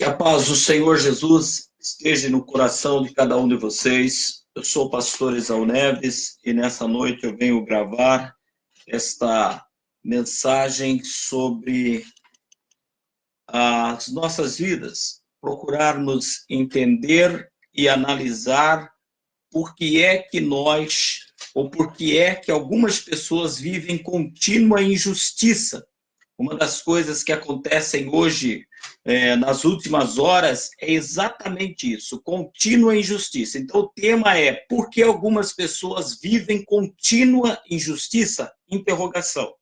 Que a paz do Senhor Jesus esteja no coração de cada um de vocês. Eu sou o pastor Esau Neves e nessa noite eu venho gravar esta mensagem sobre as nossas vidas, procurarmos entender e analisar por que é que nós, ou por que é que algumas pessoas vivem contínua injustiça. Uma das coisas que acontecem hoje, nas últimas horas, é exatamente isso, contínua injustiça. Então, o tema é, por que algumas pessoas vivem contínua injustiça? Interrogação.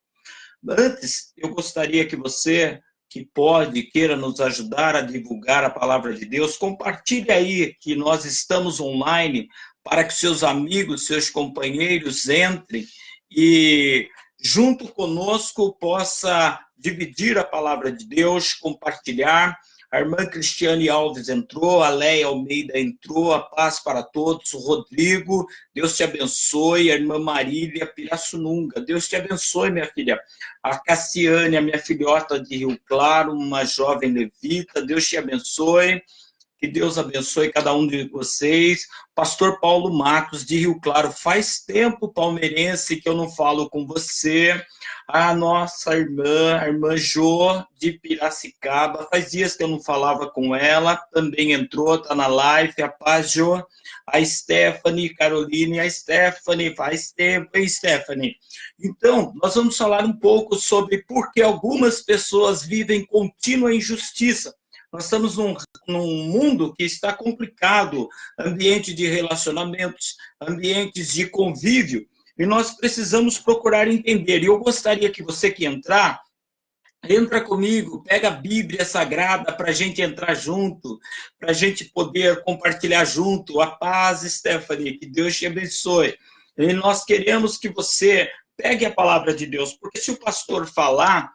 Antes, eu gostaria que você, que pode, queira nos ajudar a divulgar a palavra de Deus, compartilhe aí que nós estamos online, para que seus amigos, seus companheiros entrem e junto conosco possa dividir a palavra de Deus, compartilhar. A irmã Cristiane Alves entrou, a Leia Almeida entrou, a paz para todos, o Rodrigo, Deus te abençoe, a irmã Marília Pirassununga, Deus te abençoe, minha filha. A Cassiane, a minha filhota de Rio Claro, uma jovem levita, Deus te abençoe. Que Deus abençoe cada um de vocês. Pastor Paulo Matos, de Rio Claro, faz tempo, palmeirense, que eu não falo com você. A nossa irmã, a irmã Jô, de Piracicaba, faz dias que eu não falava com ela, também entrou, está na live, a paz, Jô. A Stephanie, Caroline, a Stephanie, faz tempo, hein, Stephanie? Então, nós vamos falar um pouco sobre por que algumas pessoas vivem contínua injustiça. Nós estamos num mundo que está complicado, ambiente de relacionamentos, ambientes de convívio, e nós precisamos procurar entender. E eu gostaria que você que entrar, entra comigo, pega a Bíblia Sagrada para a gente entrar junto, para a gente poder compartilhar junto. A paz, Stephanie, que Deus te abençoe. E nós queremos que você pegue a palavra de Deus, porque se o pastor falar,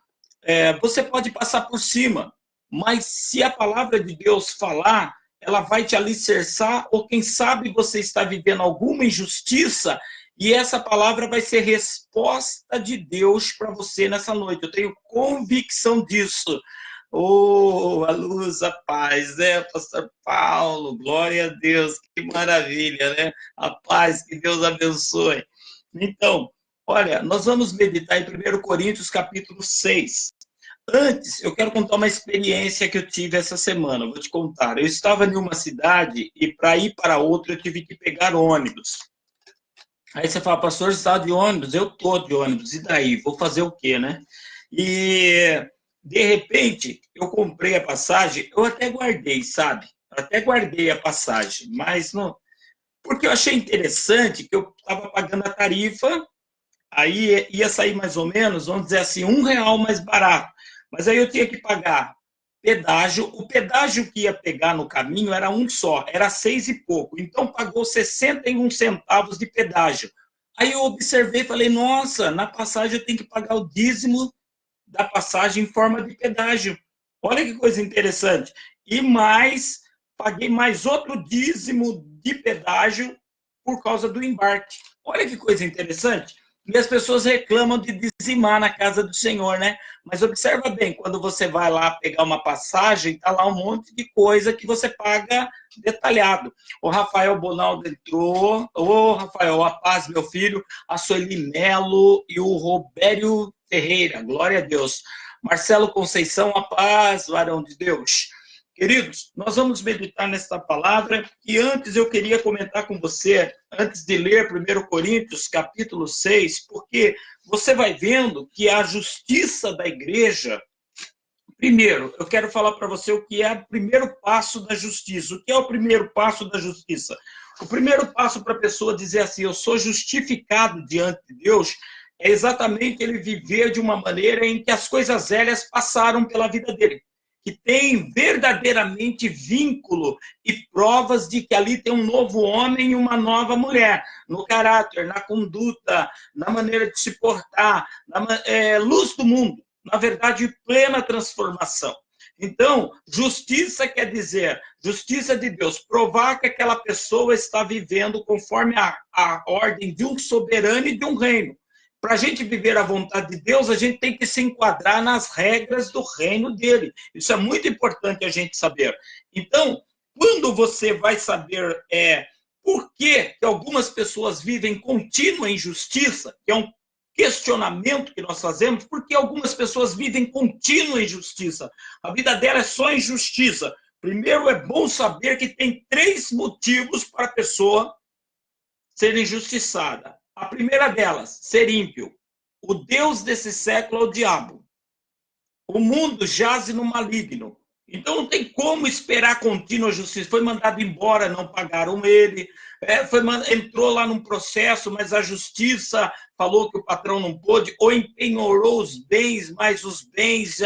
você pode passar por cima. Mas se a palavra de Deus falar, ela vai te alicerçar, ou quem sabe você está vivendo alguma injustiça, e essa palavra vai ser resposta de Deus para você nessa noite. Eu tenho convicção disso. Oh, a luz, a paz, né, pastor Paulo? Glória a Deus, que maravilha, né? A paz, que Deus abençoe. Então, olha, nós vamos meditar em 1 Coríntios, capítulo 6. Antes, eu quero contar uma experiência que eu tive essa semana, vou te contar. Eu estava em uma cidade e para ir para outra eu tive que pegar ônibus. Aí você fala, pastor, você está de ônibus? Eu estou de ônibus, e daí? Vou fazer o quê, né? E, de repente, eu comprei a passagem, eu até guardei, sabe? Até guardei a passagem, mas não... Porque eu achei interessante que eu estava pagando a tarifa, aí ia sair mais ou menos, vamos dizer assim, R$ 1 mais barato. Mas aí eu tinha que pagar pedágio. O pedágio que ia pegar no caminho era um só, era 6 e pouco. Então pagou 61 centavos de pedágio. Aí eu observei e falei, nossa, na passagem eu tenho que pagar o dízimo da passagem em forma de pedágio. Olha que coisa interessante. E mais, paguei mais outro dízimo de pedágio por causa do embarque. Olha que coisa interessante. E as pessoas reclamam de dizimar na casa do Senhor, né? Mas observa bem, quando você vai lá pegar uma passagem, está lá um monte de coisa que você paga detalhado. O Rafael Bonaldo entrou. Ô, Rafael, a paz, meu filho. A Sueli Melo e o Robério Ferreira. Glória a Deus. Marcelo Conceição, a paz, varão de Deus. Queridos, nós vamos meditar nesta palavra e antes eu queria comentar com você, antes de ler 1 Coríntios, capítulo 6, porque você vai vendo que a justiça da igreja... Primeiro, eu quero falar para você o que é o primeiro passo da justiça. O que é o primeiro passo da justiça? O primeiro passo para a pessoa dizer assim, eu sou justificado diante de Deus, é exatamente ele viver de uma maneira em que as coisas velhas passaram pela vida dele, que tem verdadeiramente vínculo e provas de que ali tem um novo homem e uma nova mulher, no caráter, na conduta, na maneira de se portar, luz do mundo, na verdade, plena transformação. Então, justiça quer dizer, justiça de Deus, provar que aquela pessoa está vivendo conforme a ordem de um soberano e de um reino. para a gente viver a vontade de Deus, a gente tem que se enquadrar nas regras do reino dele. Isso é muito importante a gente saber. Então, quando você vai saber por que algumas pessoas vivem contínua injustiça, que é um questionamento que nós fazemos, por que algumas pessoas vivem contínua injustiça? A vida dela é só injustiça. Primeiro, é bom saber que tem 3 motivos para a pessoa ser injustiçada. A primeira delas, ser ímpio. O Deus desse século é o diabo. O mundo jaz no maligno. Então não tem como esperar contínua justiça. Foi mandado embora, não pagaram ele. Entrou lá num processo, mas a justiça falou que o patrão não pôde, ou empenhorou os bens, mas os bens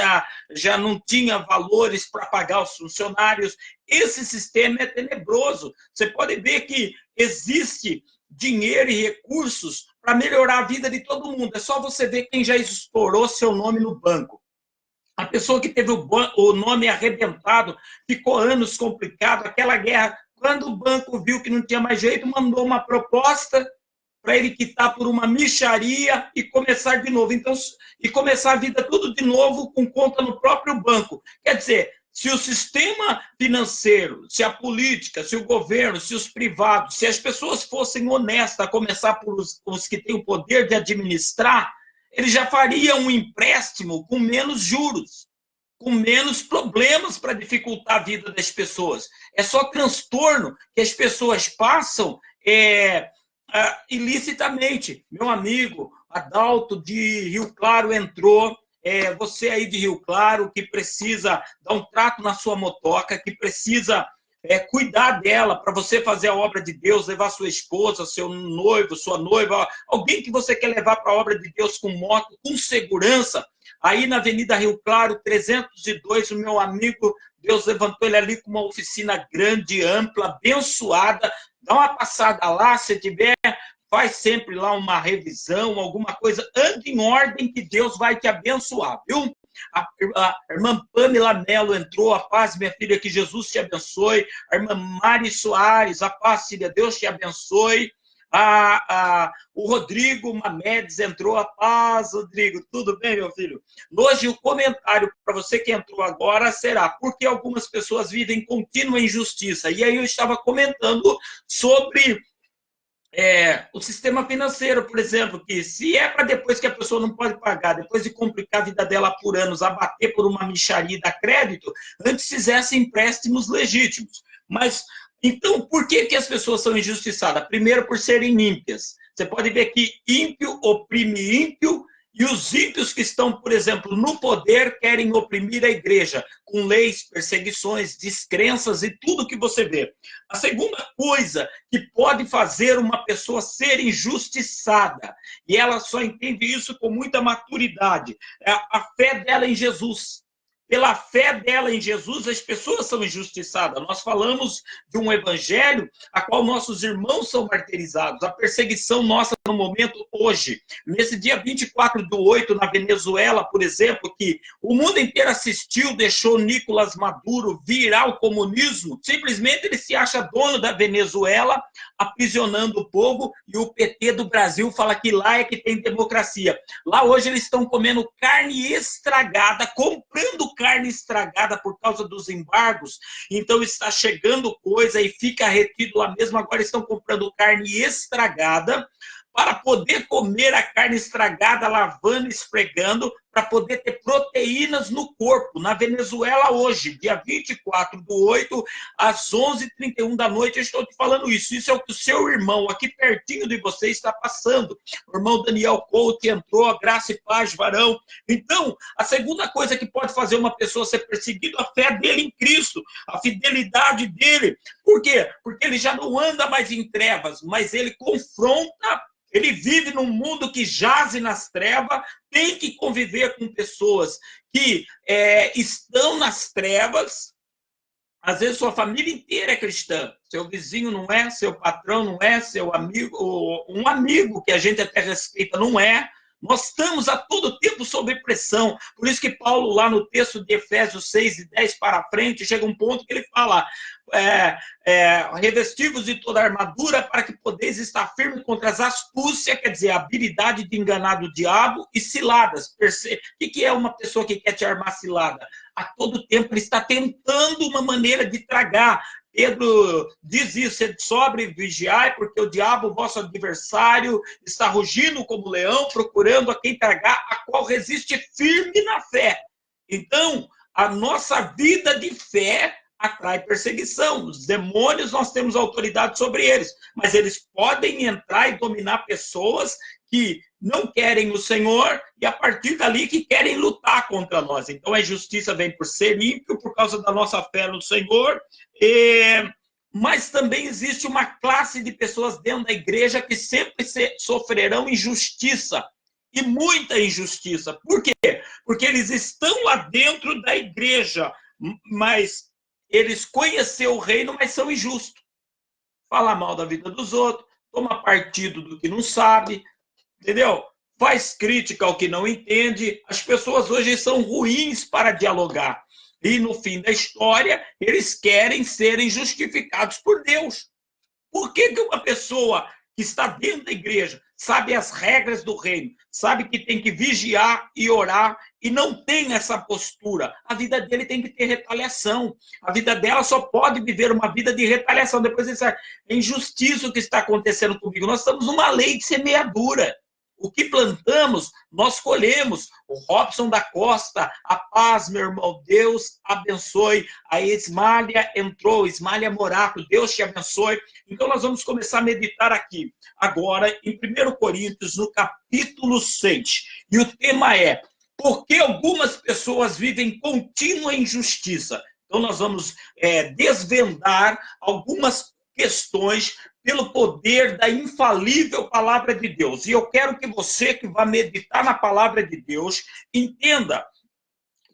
já não tinham valores para pagar os funcionários. Esse sistema é tenebroso. Você pode ver que existe dinheiro e recursos para melhorar a vida de todo mundo. É só você ver quem já estourou seu nome no banco. A pessoa que teve o nome arrebentado, ficou anos complicado, aquela guerra. Quando o banco viu que não tinha mais jeito, mandou uma proposta para ele quitar por uma mixaria e começar de novo. Então, e começar a vida tudo de novo com conta no próprio banco. Quer dizer, se o sistema financeiro, se a política, se o governo, se os privados, se as pessoas fossem honestas, a começar por os que têm o poder de administrar, eles já fariam um empréstimo com menos juros, com menos problemas para dificultar a vida das pessoas. É só transtorno que as pessoas passam ilicitamente. Meu amigo Adalto de Rio Claro entrou, você aí de Rio Claro que precisa dar um trato na sua motoca, que precisa cuidar dela para você fazer a obra de Deus, levar sua esposa, seu noivo, sua noiva, alguém que você quer levar para a obra de Deus com moto, com segurança. Aí na Avenida Rio Claro, 302, o meu amigo, Deus levantou ele ali com uma oficina grande, ampla, abençoada. Dá uma passada lá, se tiver, faz sempre lá uma revisão, alguma coisa, ande em ordem que Deus vai te abençoar, viu? A irmã Pamela Mello entrou, a paz, minha filha, que Jesus te abençoe. A irmã Mari Soares, a paz, filha, Deus te abençoe. O Rodrigo Mamedes entrou, a paz, Rodrigo, tudo bem, meu filho? Hoje o comentário para você que entrou agora será: por que algumas pessoas vivem contínua injustiça? E aí eu estava comentando sobre o sistema financeiro, por exemplo, que se é para depois que a pessoa não pode pagar, depois de complicar a vida dela por anos, abater por uma mixaria e dar crédito, antes fizesse empréstimos legítimos. Mas, então, por que as pessoas são injustiçadas? Primeiro, por serem ímpias. Você pode ver que ímpio oprime ímpio, e os ímpios que estão, por exemplo, no poder, querem oprimir a igreja, com leis, perseguições, descrenças e tudo que você vê. A segunda coisa que pode fazer uma pessoa ser injustiçada, e ela só entende isso com muita maturidade, é a fé dela em Jesus. Pela fé dela em Jesus, as pessoas são injustiçadas. Nós falamos de um evangelho a qual nossos irmãos são martirizados. A perseguição nossa no momento hoje. Nesse dia 24/8, na Venezuela, por exemplo, que o mundo inteiro assistiu, deixou Nicolás Maduro virar o comunismo. Simplesmente ele se acha dono da Venezuela, aprisionando o povo, e o PT do Brasil fala que lá é que tem democracia. Lá hoje eles estão comendo carne estragada, comprando carne estragada por causa dos embargos, então está chegando coisa e fica retido lá mesmo. Agora estão comprando carne estragada para poder comer a carne estragada, lavando, esfregando, para poder ter proteínas no corpo. Na Venezuela hoje, dia 24/8, às 11h31 da noite, eu estou te falando isso. Isso é o que o seu irmão, aqui pertinho de você, está passando. O irmão Daniel Couto entrou, graça e paz, varão. Então, a segunda coisa que pode fazer uma pessoa ser perseguida, a fé dele em Cristo, a fidelidade dele. Por quê? Porque ele já não anda mais em trevas, mas ele confronta. Ele vive num mundo que jaz nas trevas, tem que conviver com pessoas que estão nas trevas. Às vezes sua família inteira é cristã, seu vizinho não é, seu patrão não é, seu amigo, um amigo que a gente até respeita não é, Nós estamos a todo tempo sob pressão. Por isso que Paulo, lá no texto de Efésios 6:10 para frente, chega um ponto que ele fala: revestivos de toda a armadura para que podeis estar firme contra as astúcias, quer dizer, a habilidade de enganar do diabo, e ciladas. O que é uma pessoa que quer te armar cilada? A todo tempo ele está tentando uma maneira de tragar. Pedro diz isso: sede sóbrio e vigiai, porque o diabo, vosso adversário, está rugindo como leão, procurando a quem tragar, a qual resiste firme na fé. Então, a nossa vida de fé atrai perseguição. Os demônios, nós temos autoridade sobre eles, mas eles podem entrar e dominar pessoas que não querem o Senhor e, a partir dali, que querem lutar contra nós. Então, a justiça vem por ser ímpio, por causa da nossa fé no Senhor. Mas também existe uma classe de pessoas dentro da igreja que sempre sofrerão injustiça, e muita injustiça. Por quê? Porque eles estão lá dentro da igreja, mas eles conheceram o reino, mas são injustos. Fala mal da vida dos outros, toma partido do que não sabe, entendeu? Faz crítica ao que não entende. As pessoas hoje são ruins para dialogar. E, no fim da história, eles querem serem justificados por Deus. Por que uma pessoa que está dentro da igreja sabe as regras do reino, sabe que tem que vigiar e orar, e não tem essa postura? A vida dele tem que ter retaliação. A vida dela só pode viver uma vida de retaliação. Depois disso, é injustiça o que está acontecendo comigo. Nós estamos numa lei de semeadura. O que plantamos, nós colhemos. O Robson da Costa, a paz, meu irmão, Deus abençoe. A Ismália entrou, Ismália Morato, Deus te abençoe. Então, nós vamos começar a meditar aqui, agora, em 1 Coríntios, no capítulo 6. E o tema é: por que algumas pessoas vivem contínua injustiça? Então, nós vamos desvendar algumas questões pelo poder da infalível palavra de Deus. E eu quero que você, que vai meditar na palavra de Deus, entenda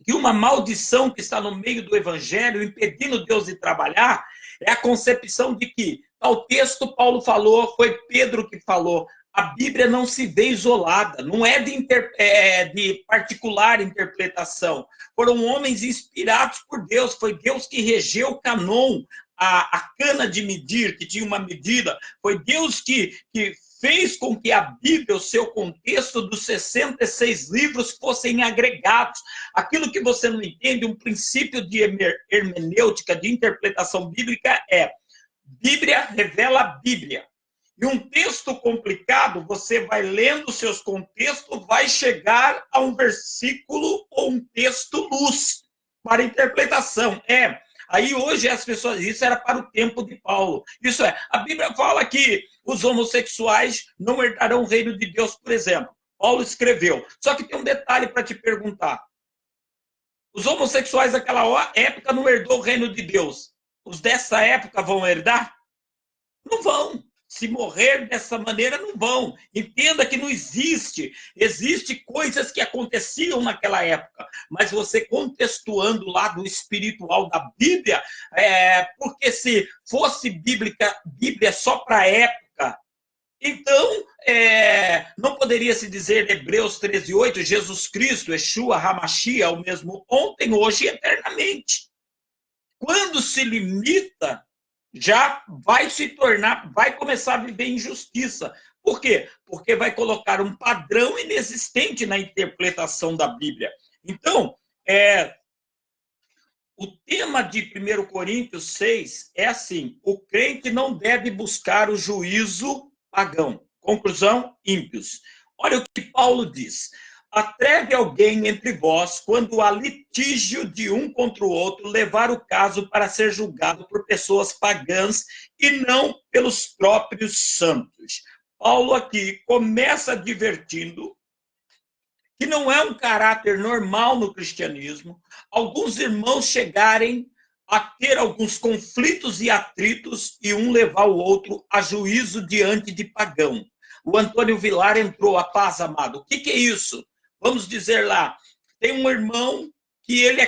que uma maldição que está no meio do evangelho, impedindo Deus de trabalhar, é a concepção de que, tal texto Paulo falou, foi Pedro que falou, a Bíblia não se vê isolada, não é de particular interpretação. Foram homens inspirados por Deus, foi Deus que regeu o canon, a cana de medir, que tinha uma medida, foi Deus que fez com que a Bíblia, o seu contexto dos 66 livros, fossem agregados. Aquilo que você não entende, um princípio de hermenêutica, de interpretação bíblica é: Bíblia revela a Bíblia. E um texto complicado, você vai lendo seus contextos, vai chegar a um versículo ou um texto luz para interpretação. Aí hoje as pessoas, isso era para o tempo de Paulo. Isso é, a Bíblia fala que os homossexuais não herdarão o reino de Deus, por exemplo. Paulo escreveu. Só que tem um detalhe para te perguntar. Os homossexuais daquela época não herdou o reino de Deus. Os dessa época vão herdar? Não vão. Se morrer dessa maneira, não vão. Entenda que não existe. Existem coisas que aconteciam naquela época, mas você contextuando o lado espiritual da Bíblia, porque se fosse Bíblia só para a época, então não poderia se dizer Hebreus 13:8, Jesus Cristo, Yeshua, Hamashia, é o mesmo ontem, hoje e eternamente. Quando se limita, já vai se tornar, vai começar a viver injustiça. Por quê? Porque vai colocar um padrão inexistente na interpretação da Bíblia. Então, o tema de 1 Coríntios 6 é assim: o crente não deve buscar o juízo pagão. Conclusão: ímpios. Olha o que Paulo diz: atreve alguém entre vós, quando há litígio de um contra o outro, levar o caso para ser julgado por pessoas pagãs e não pelos próprios santos. Paulo aqui começa advertindo que não é um caráter normal no cristianismo alguns irmãos chegarem a ter alguns conflitos e atritos e um levar o outro a juízo diante de pagão. O Antônio Vilar entrou, a paz, amado. O que é isso? Vamos dizer lá, tem um irmão que ele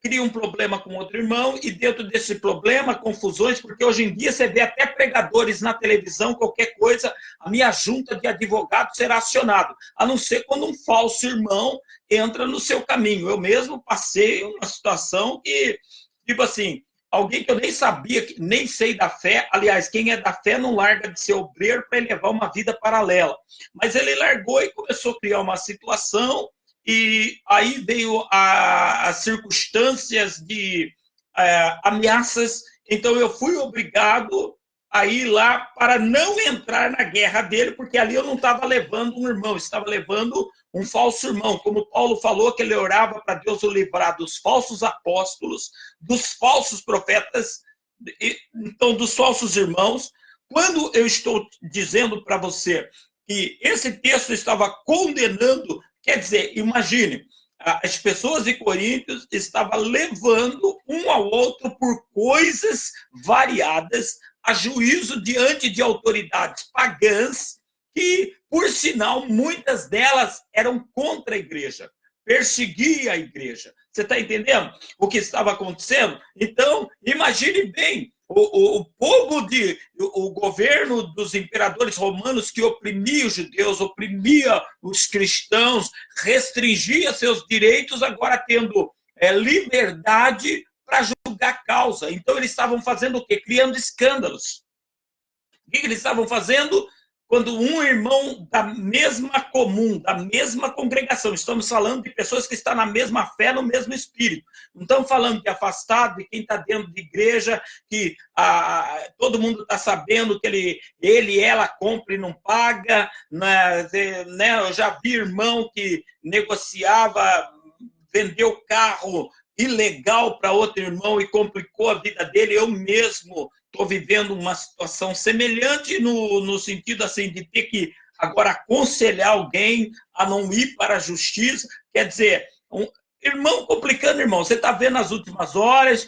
cria um problema com outro irmão, e dentro desse problema, confusões, porque hoje em dia você vê até pregadores na televisão, qualquer coisa, a minha junta de advogados será acionado, a não ser quando um falso irmão entra no seu caminho. Eu mesmo passei uma situação que, tipo assim, alguém que eu nem sabia, nem sei da fé, aliás, quem é da fé não larga de ser obreiro para ele levar uma vida paralela, mas ele largou e começou a criar uma situação. E aí veio as circunstâncias de ameaças, então eu fui obrigado a ir lá para não entrar na guerra dele, porque ali eu não estava levando um irmão, estava levando um falso irmão. Como Paulo falou, que ele orava para Deus o livrar dos falsos apóstolos, dos falsos profetas, então dos falsos irmãos. Quando eu estou dizendo para você que esse texto estava condenando, quer dizer, imagine, as pessoas de Coríntios estavam levando um ao outro por coisas variadas a juízo diante de autoridades pagãs que, por sinal, muitas delas eram contra a igreja, perseguia a igreja. Você está entendendo o que estava acontecendo? Então, imagine bem, o povo o governo dos imperadores romanos que oprimia os judeus, oprimia os cristãos, restringia seus direitos, agora tendo liberdade para julgar causa. Então, eles estavam fazendo o quê? Criando escândalos. O que eles estavam fazendo? Quando um irmão da mesma comum, da mesma congregação, estamos falando de pessoas que estão na mesma fé, no mesmo espírito, não estamos falando de afastado, de quem está dentro de igreja, que todo mundo está sabendo que ela compra e não paga, né? Eu já vi irmão que negociava, vendeu carro ilegal para outro irmão e complicou a vida dele. Eu mesmo estou vivendo uma situação semelhante no sentido assim de ter que agora aconselhar alguém a não ir para a justiça. Quer dizer, irmão complicando, irmão. Você está vendo nas últimas horas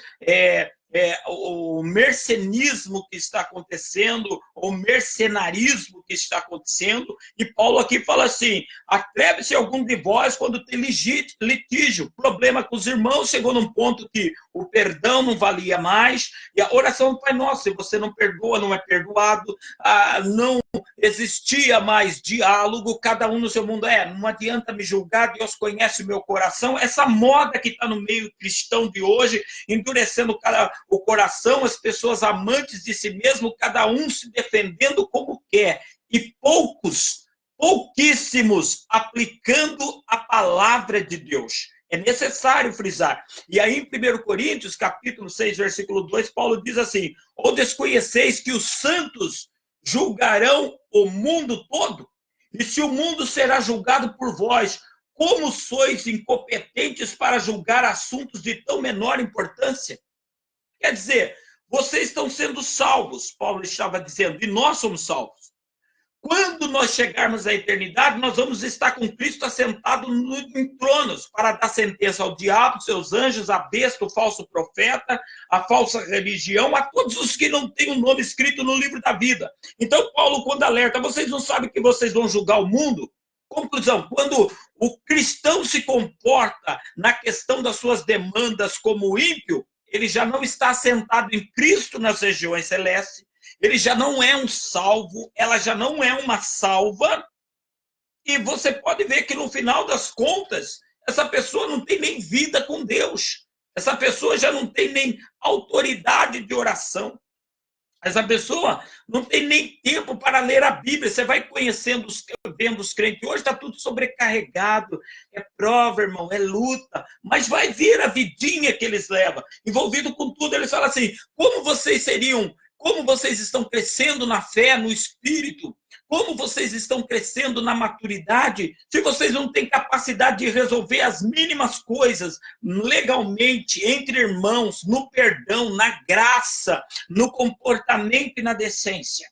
o mercenismo que está acontecendo, o mercenarismo que está acontecendo, e Paulo aqui fala assim: atreve-se algum de vós quando tem litígio, problema com os irmãos, chegou num ponto que o perdão não valia mais, e a oração do Pai Nosso, se você não perdoa, não é perdoado, não existia mais diálogo, cada um no seu mundo. Não adianta me julgar, Deus conhece o meu coração. Essa moda que está no meio cristão de hoje, endurecendo o coração, as pessoas amantes de si mesmo, cada um se defendendo como quer, e pouquíssimos aplicando a palavra de Deus. É necessário frisar. E aí, em 1 Coríntios, capítulo 6, versículo 2, Paulo diz assim: ou desconheceis que os santos julgarão o mundo todo? E se o mundo será julgado por vós, como sois incompetentes para julgar assuntos de tão menor importância? Quer dizer, vocês estão sendo salvos, Paulo estava dizendo, e nós somos salvos. Quando nós chegarmos à eternidade, nós vamos estar com Cristo assentado em tronos para dar sentença ao diabo, seus anjos, a besta, o falso profeta, a falsa religião, a todos os que não têm o nome escrito no livro da vida. Então, Paulo, quando alerta, vocês não sabem que vocês vão julgar o mundo? Conclusão, quando o cristão se comporta na questão das suas demandas como ímpio, ele já não está assentado em Cristo nas regiões celestes, ele já não é um salvo, ela já não é uma salva, e você pode ver que no final das contas, essa pessoa não tem nem vida com Deus, essa pessoa já não tem nem autoridade de oração, essa pessoa não tem nem tempo para ler a Bíblia. Você vai conhecendo, vendo os crentes. Hoje está tudo sobrecarregado. É prova, irmão, é luta. Mas vai ver a vidinha que eles levam. Envolvido com tudo, eles falam assim: como vocês estão crescendo na fé, no espírito? Como vocês estão crescendo na maturidade, se vocês não têm capacidade de resolver as mínimas coisas legalmente, entre irmãos, no perdão, na graça, no comportamento e na decência?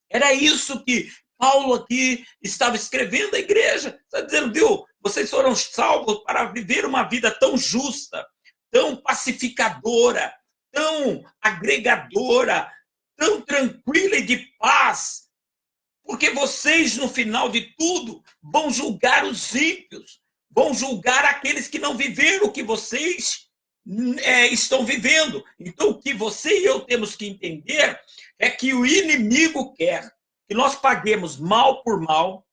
Era isso que Paulo aqui estava escrevendo à igreja. Está dizendo, viu, vocês foram salvos para viver uma vida tão justa, tão pacificadora, tão agregadora, tão tranquila e de paz, porque vocês, no final de tudo, vão julgar os ímpios. vão julgar aqueles que não viveram o que vocês estão vivendo. Então, o que você e eu temos que entender é que o inimigo quer que nós paguemos mal por mal,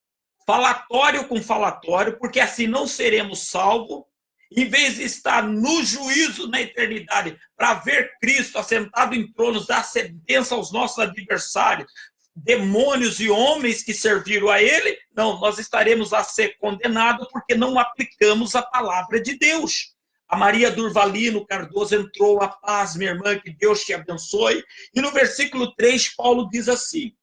falatório com falatório, porque assim não seremos salvos. Em vez de estar no juízo na eternidade, para ver Cristo assentado em tronos, dar sentença aos nossos adversários, demônios e homens que serviram a ele, não, nós estaremos a ser condenados porque não aplicamos a palavra de Deus. A Maria Durvalino Cardoso entrou, a paz, minha irmã, que Deus te abençoe. E no versículo 3, Paulo diz assim,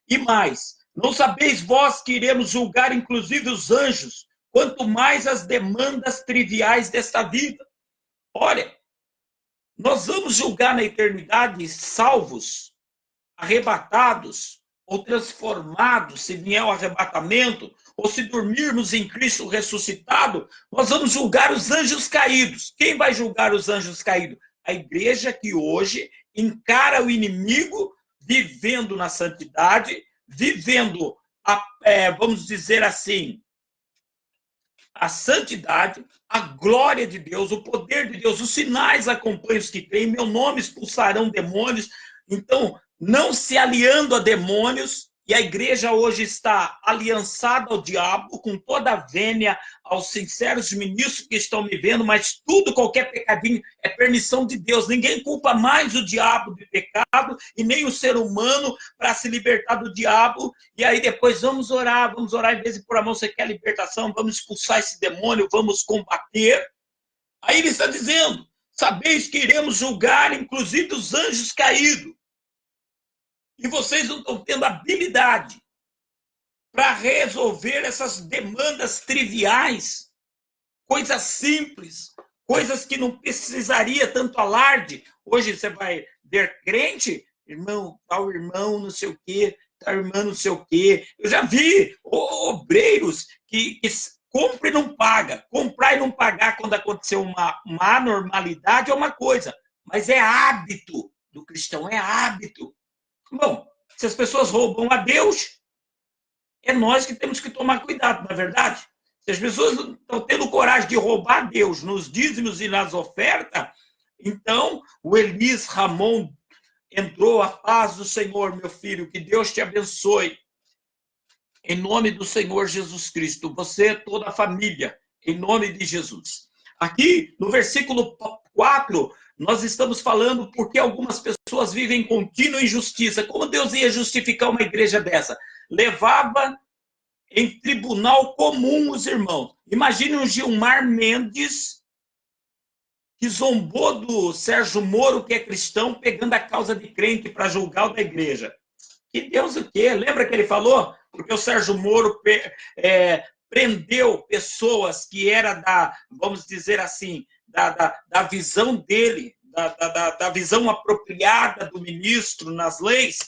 e mais, não sabeis vós que iremos julgar inclusive os anjos, quanto mais as demandas triviais desta vida. Olha, nós vamos julgar na eternidade salvos, arrebatados, ou transformados, se vier o arrebatamento, ou se dormirmos em Cristo ressuscitado, nós vamos julgar os anjos caídos. Quem vai julgar os anjos caídos? A igreja que hoje encara o inimigo vivendo na santidade, vivendo, vamos dizer assim, a santidade, a glória de Deus, o poder de Deus, os sinais acompanham os que creem, meu nome expulsarão demônios. Então, não se aliando a demônios, e a igreja hoje está aliançada ao diabo, com toda a vênia aos sinceros ministros que estão me vendo, mas tudo, qualquer pecadinho, é permissão de Deus. Ninguém culpa mais o diabo de pecado, e nem o ser humano para se libertar do diabo. E aí depois vamos orar, em vez de pôr a mão, você quer libertação, vamos expulsar esse demônio, vamos combater. Aí ele está dizendo, sabeis que iremos julgar, inclusive, os anjos caídos. E vocês não estão tendo habilidade para resolver essas demandas triviais, coisas simples, coisas que não precisaria tanto alarde. Hoje você vai ver crente, irmão, tal irmão, não sei o quê, tal irmã, não sei o quê. Eu já vi obreiros que compra e não paga. Comprar e não pagar quando aconteceu uma anormalidade é uma coisa, mas é hábito do cristão, é hábito. Bom, se as pessoas roubam a Deus, é nós que temos que tomar cuidado, não é verdade? Se as pessoas não estão tendo coragem de roubar a Deus nos dízimos e nas ofertas, então o Elis Ramon entrou, a paz do Senhor, meu filho, que Deus te abençoe. Em nome do Senhor Jesus Cristo, você, toda a família, em nome de Jesus. Aqui, no versículo 4, nós estamos falando porque algumas pessoas vivem em contínua injustiça. Como Deus ia justificar uma igreja dessa? Levava em tribunal comum os irmãos. Imagine um Gilmar Mendes que zombou do Sérgio Moro, que é cristão, pegando a causa de crente para julgar o da igreja. Que Deus o quê? Lembra que ele falou? Porque o Sérgio Moro prendeu pessoas que era da, vamos dizer assim, da visão dele, da visão apropriada do ministro nas leis.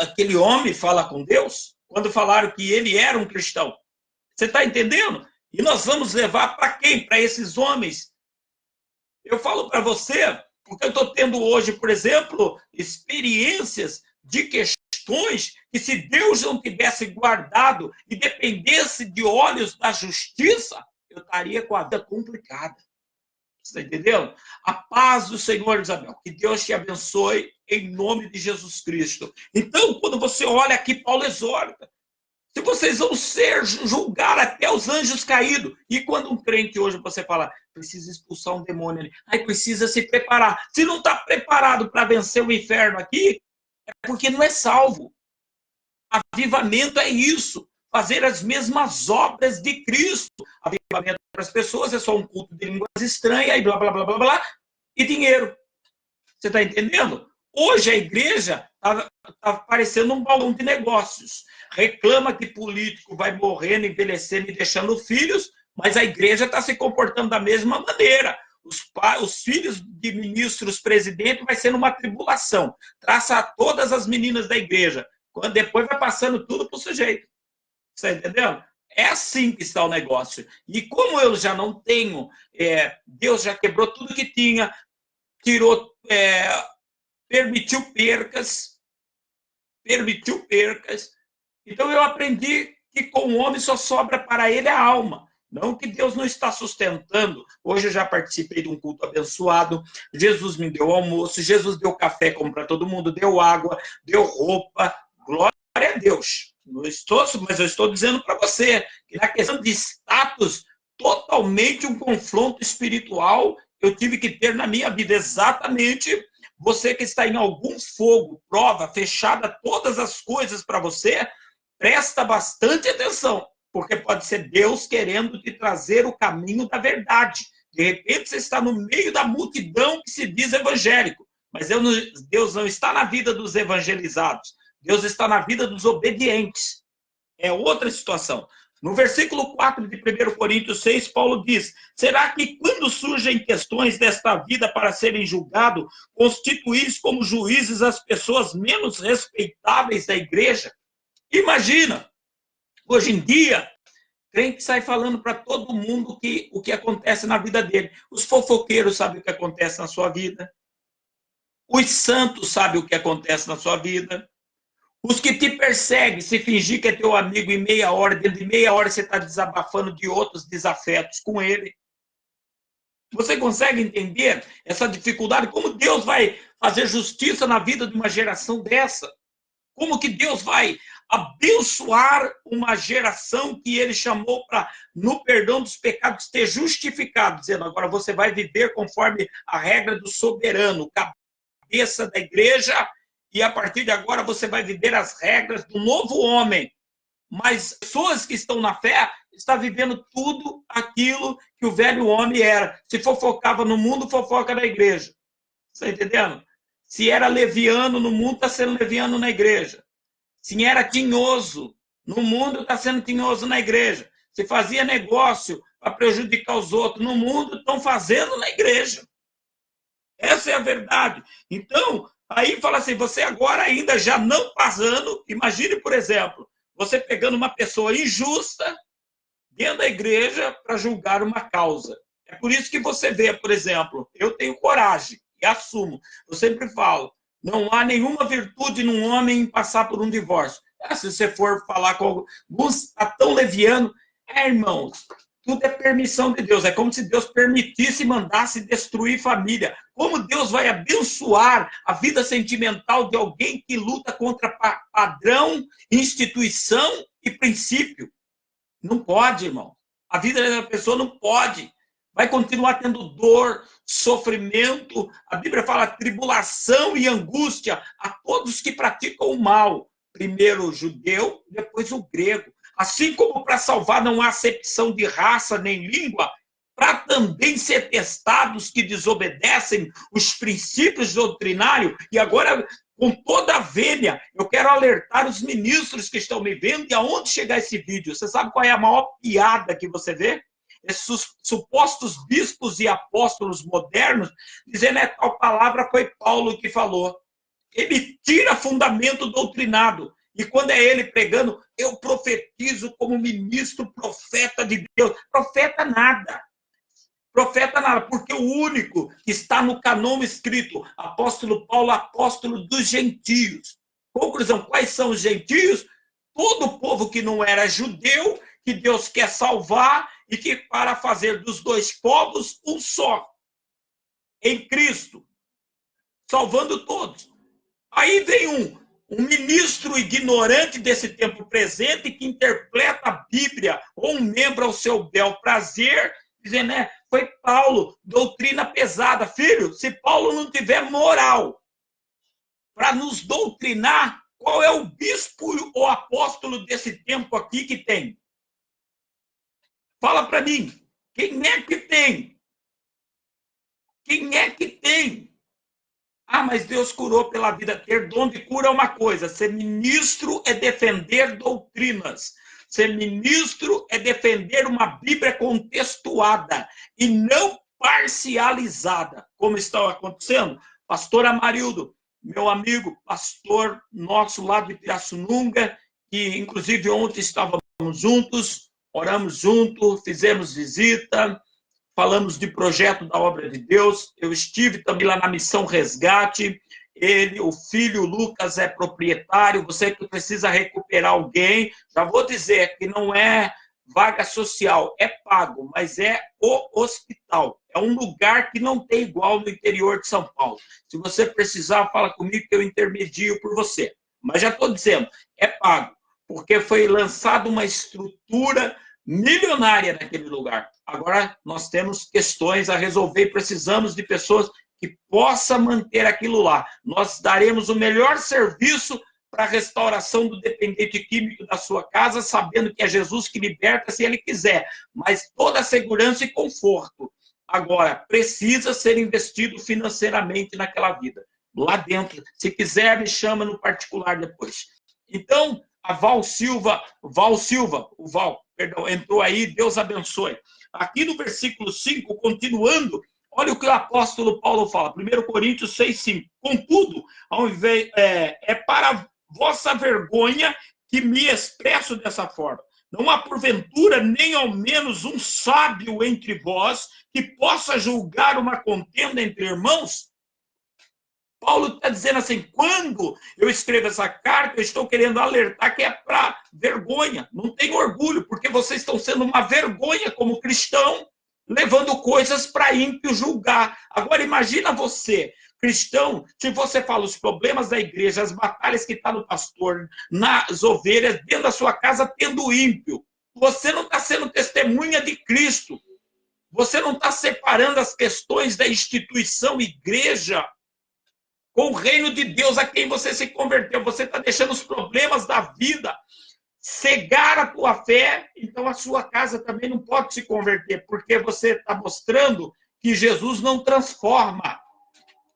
Aquele homem fala com Deus quando falaram que ele era um cristão. Você está entendendo? E nós vamos levar para quem? Para esses homens. Eu falo para você, porque eu estou tendo hoje, por exemplo, experiências de questões que, se Deus não tivesse guardado e dependesse de olhos da justiça, eu estaria com a vida complicada. Você está entendendo? A paz do Senhor, Isabel. Que Deus te abençoe em nome de Jesus Cristo. Então, quando você olha aqui, Paulo exorta. Se vocês vão julgar até os anjos caídos. E quando um crente hoje você fala, precisa expulsar um demônio ali. Aí precisa se preparar. Se não está preparado para vencer o inferno aqui, é porque não é salvo. Avivamento é isso. Fazer as mesmas obras de Cristo. Avivamento para as pessoas é só um culto de línguas estranhas e blá, blá, blá, blá, blá, e dinheiro. Você está entendendo? Hoje a igreja está parecendo um balão de negócios. Reclama que político vai morrendo, envelhecendo e deixando filhos, mas a igreja está se comportando da mesma maneira. Os filhos de ministros presidentes vai sendo uma tribulação. Traça todas as meninas da igreja. Quando depois vai passando tudo para o sujeito. Você está entendendo? É assim que está o negócio. E como eu já não tenho, Deus já quebrou tudo que tinha, tirou, permitiu percas. Então eu aprendi que com o homem só sobra para ele a alma. Não que Deus não está sustentando. Hoje eu já participei de um culto abençoado. Jesus me deu almoço, Jesus deu café como para todo mundo, deu água, deu roupa. Glória a Deus. Mas eu estou dizendo para você que na questão de status, totalmente um confronto espiritual eu tive que ter na minha vida. Exatamente você que está em algum fogo, prova, fechada todas as coisas para você, presta bastante atenção, porque pode ser Deus querendo te trazer o caminho da verdade. De repente você está no meio da multidão que se diz evangélico, mas Deus não está na vida dos evangelizados, Deus está na vida dos obedientes. É outra situação. No versículo 4 de 1 Coríntios 6, Paulo diz: será que quando surgem questões desta vida para serem julgados, constituís como juízes as pessoas menos respeitáveis da igreja? Imagina, hoje em dia, crente sai falando para todo mundo o que acontece na vida dele. Os fofoqueiros sabem o que acontece na sua vida. Os santos sabem o que acontece na sua vida. Os que te perseguem, se fingir que é teu amigo em meia hora, dentro de meia hora você está desabafando de outros desafetos com ele. Você consegue entender essa dificuldade? Como Deus vai fazer justiça na vida de uma geração dessa? Como que Deus vai abençoar uma geração que ele chamou para, no perdão dos pecados, ter justificado, dizendo, agora você vai viver conforme a regra do soberano, cabeça da igreja, e a partir de agora você vai viver as regras do novo homem. Mas pessoas que estão na fé estão vivendo tudo aquilo que o velho homem era. Se fofocava no mundo, fofoca na igreja. Está entendendo? Se era leviano no mundo, está sendo leviano na igreja. Se era tinhoso no mundo, está sendo tinhoso na igreja. Se fazia negócio para prejudicar os outros no mundo, estão fazendo na igreja. Essa é a verdade. Então, aí fala assim, você agora ainda já não passando, imagine, por exemplo, você pegando uma pessoa injusta dentro da igreja para julgar uma causa. É por isso que você vê, por exemplo, eu tenho coragem e assumo. Eu sempre falo, não há nenhuma virtude num homem em passar por um divórcio. Se você for falar com alguns, está tão leviano. Irmãos, tudo é permissão de Deus. É como se Deus permitisse e mandasse destruir família. Como Deus vai abençoar a vida sentimental de alguém que luta contra padrão, instituição e princípio? Não pode, irmão. A vida da pessoa não pode. Vai continuar tendo dor, sofrimento. A Bíblia fala tribulação e angústia a todos que praticam o mal. Primeiro o judeu, depois o grego. Assim como para salvar não há acepção de raça nem língua, para também ser testados que desobedecem os princípios doutrinários. E agora, com toda a vênia, eu quero alertar os ministros que estão me vendo e aonde chegar esse vídeo. Você sabe qual é a maior piada que você vê? Esses supostos bispos e apóstolos modernos dizendo que tal palavra foi Paulo que falou. Ele tira fundamento doutrinado. E quando é ele pregando, eu profetizo como ministro, profeta de Deus. Profeta nada. Profeta nada, porque o único que está no canon escrito, apóstolo Paulo, apóstolo dos gentios. Conclusão, quais são os gentios? Todo o povo que não era judeu, que Deus quer salvar e que para fazer dos dois povos um só, em Cristo, salvando todos. Aí vem um ministro ignorante desse tempo presente que interpreta a Bíblia ou um membro ao seu bel prazer, dizendo, né, foi Paulo, doutrina pesada. Filho, se Paulo não tiver moral para nos doutrinar, qual é o bispo ou apóstolo desse tempo aqui que tem? Fala para mim, quem é que tem? Quem é que tem? Ah, mas Deus curou pela vida. Ter dom de cura é uma coisa. Ser ministro é defender doutrinas. Ser ministro é defender uma Bíblia contextuada e não parcializada, como está acontecendo. Pastor Amarildo, meu amigo, pastor nosso lá de Pirassununga, que inclusive ontem estávamos juntos, oramos juntos, fizemos visita, falamos de projeto da obra de Deus. Eu estive também lá na Missão Resgate. Ele, o filho Lucas, é proprietário. Você que precisa recuperar alguém, já vou dizer que não é vaga social, é pago, mas é o hospital. É um lugar que não tem igual no interior de São Paulo. Se você precisar, fala comigo que eu intermedio por você. Mas já estou dizendo, é pago, porque foi lançada uma estrutura milionária naquele lugar. Agora nós temos questões a resolver e precisamos de pessoas que possam manter aquilo lá. Nós daremos o melhor serviço para a restauração do dependente químico da sua casa, sabendo que é Jesus que liberta se ele quiser, mas toda a segurança e conforto. Agora, precisa ser investido financeiramente naquela vida, lá dentro. Se quiser, me chama no particular depois. Então, a Val Silva, perdão, entrou aí, Deus abençoe. Aqui no versículo 5, continuando, olha o que o apóstolo Paulo fala, 1 Coríntios 6,5. Contudo, ao invés, é para vossa vergonha que me expresso dessa forma. Não há porventura nem ao menos um sábio entre vós que possa julgar uma contenda entre irmãos? Paulo está dizendo assim, quando eu escrevo essa carta, eu estou querendo alertar que é para vergonha. Não tem orgulho, porque vocês estão sendo uma vergonha como cristão, levando coisas para ímpio julgar. Agora, imagina você, cristão, se você fala os problemas da igreja, as batalhas que está no pastor, nas ovelhas, dentro da sua casa, tendo ímpio. Você não está sendo testemunha de Cristo. Você não está separando as questões da instituição igreja com o reino de Deus a quem você se converteu. Você está deixando os problemas da vida cegar a tua fé, então a sua casa também não pode se converter, porque você está mostrando que Jesus não transforma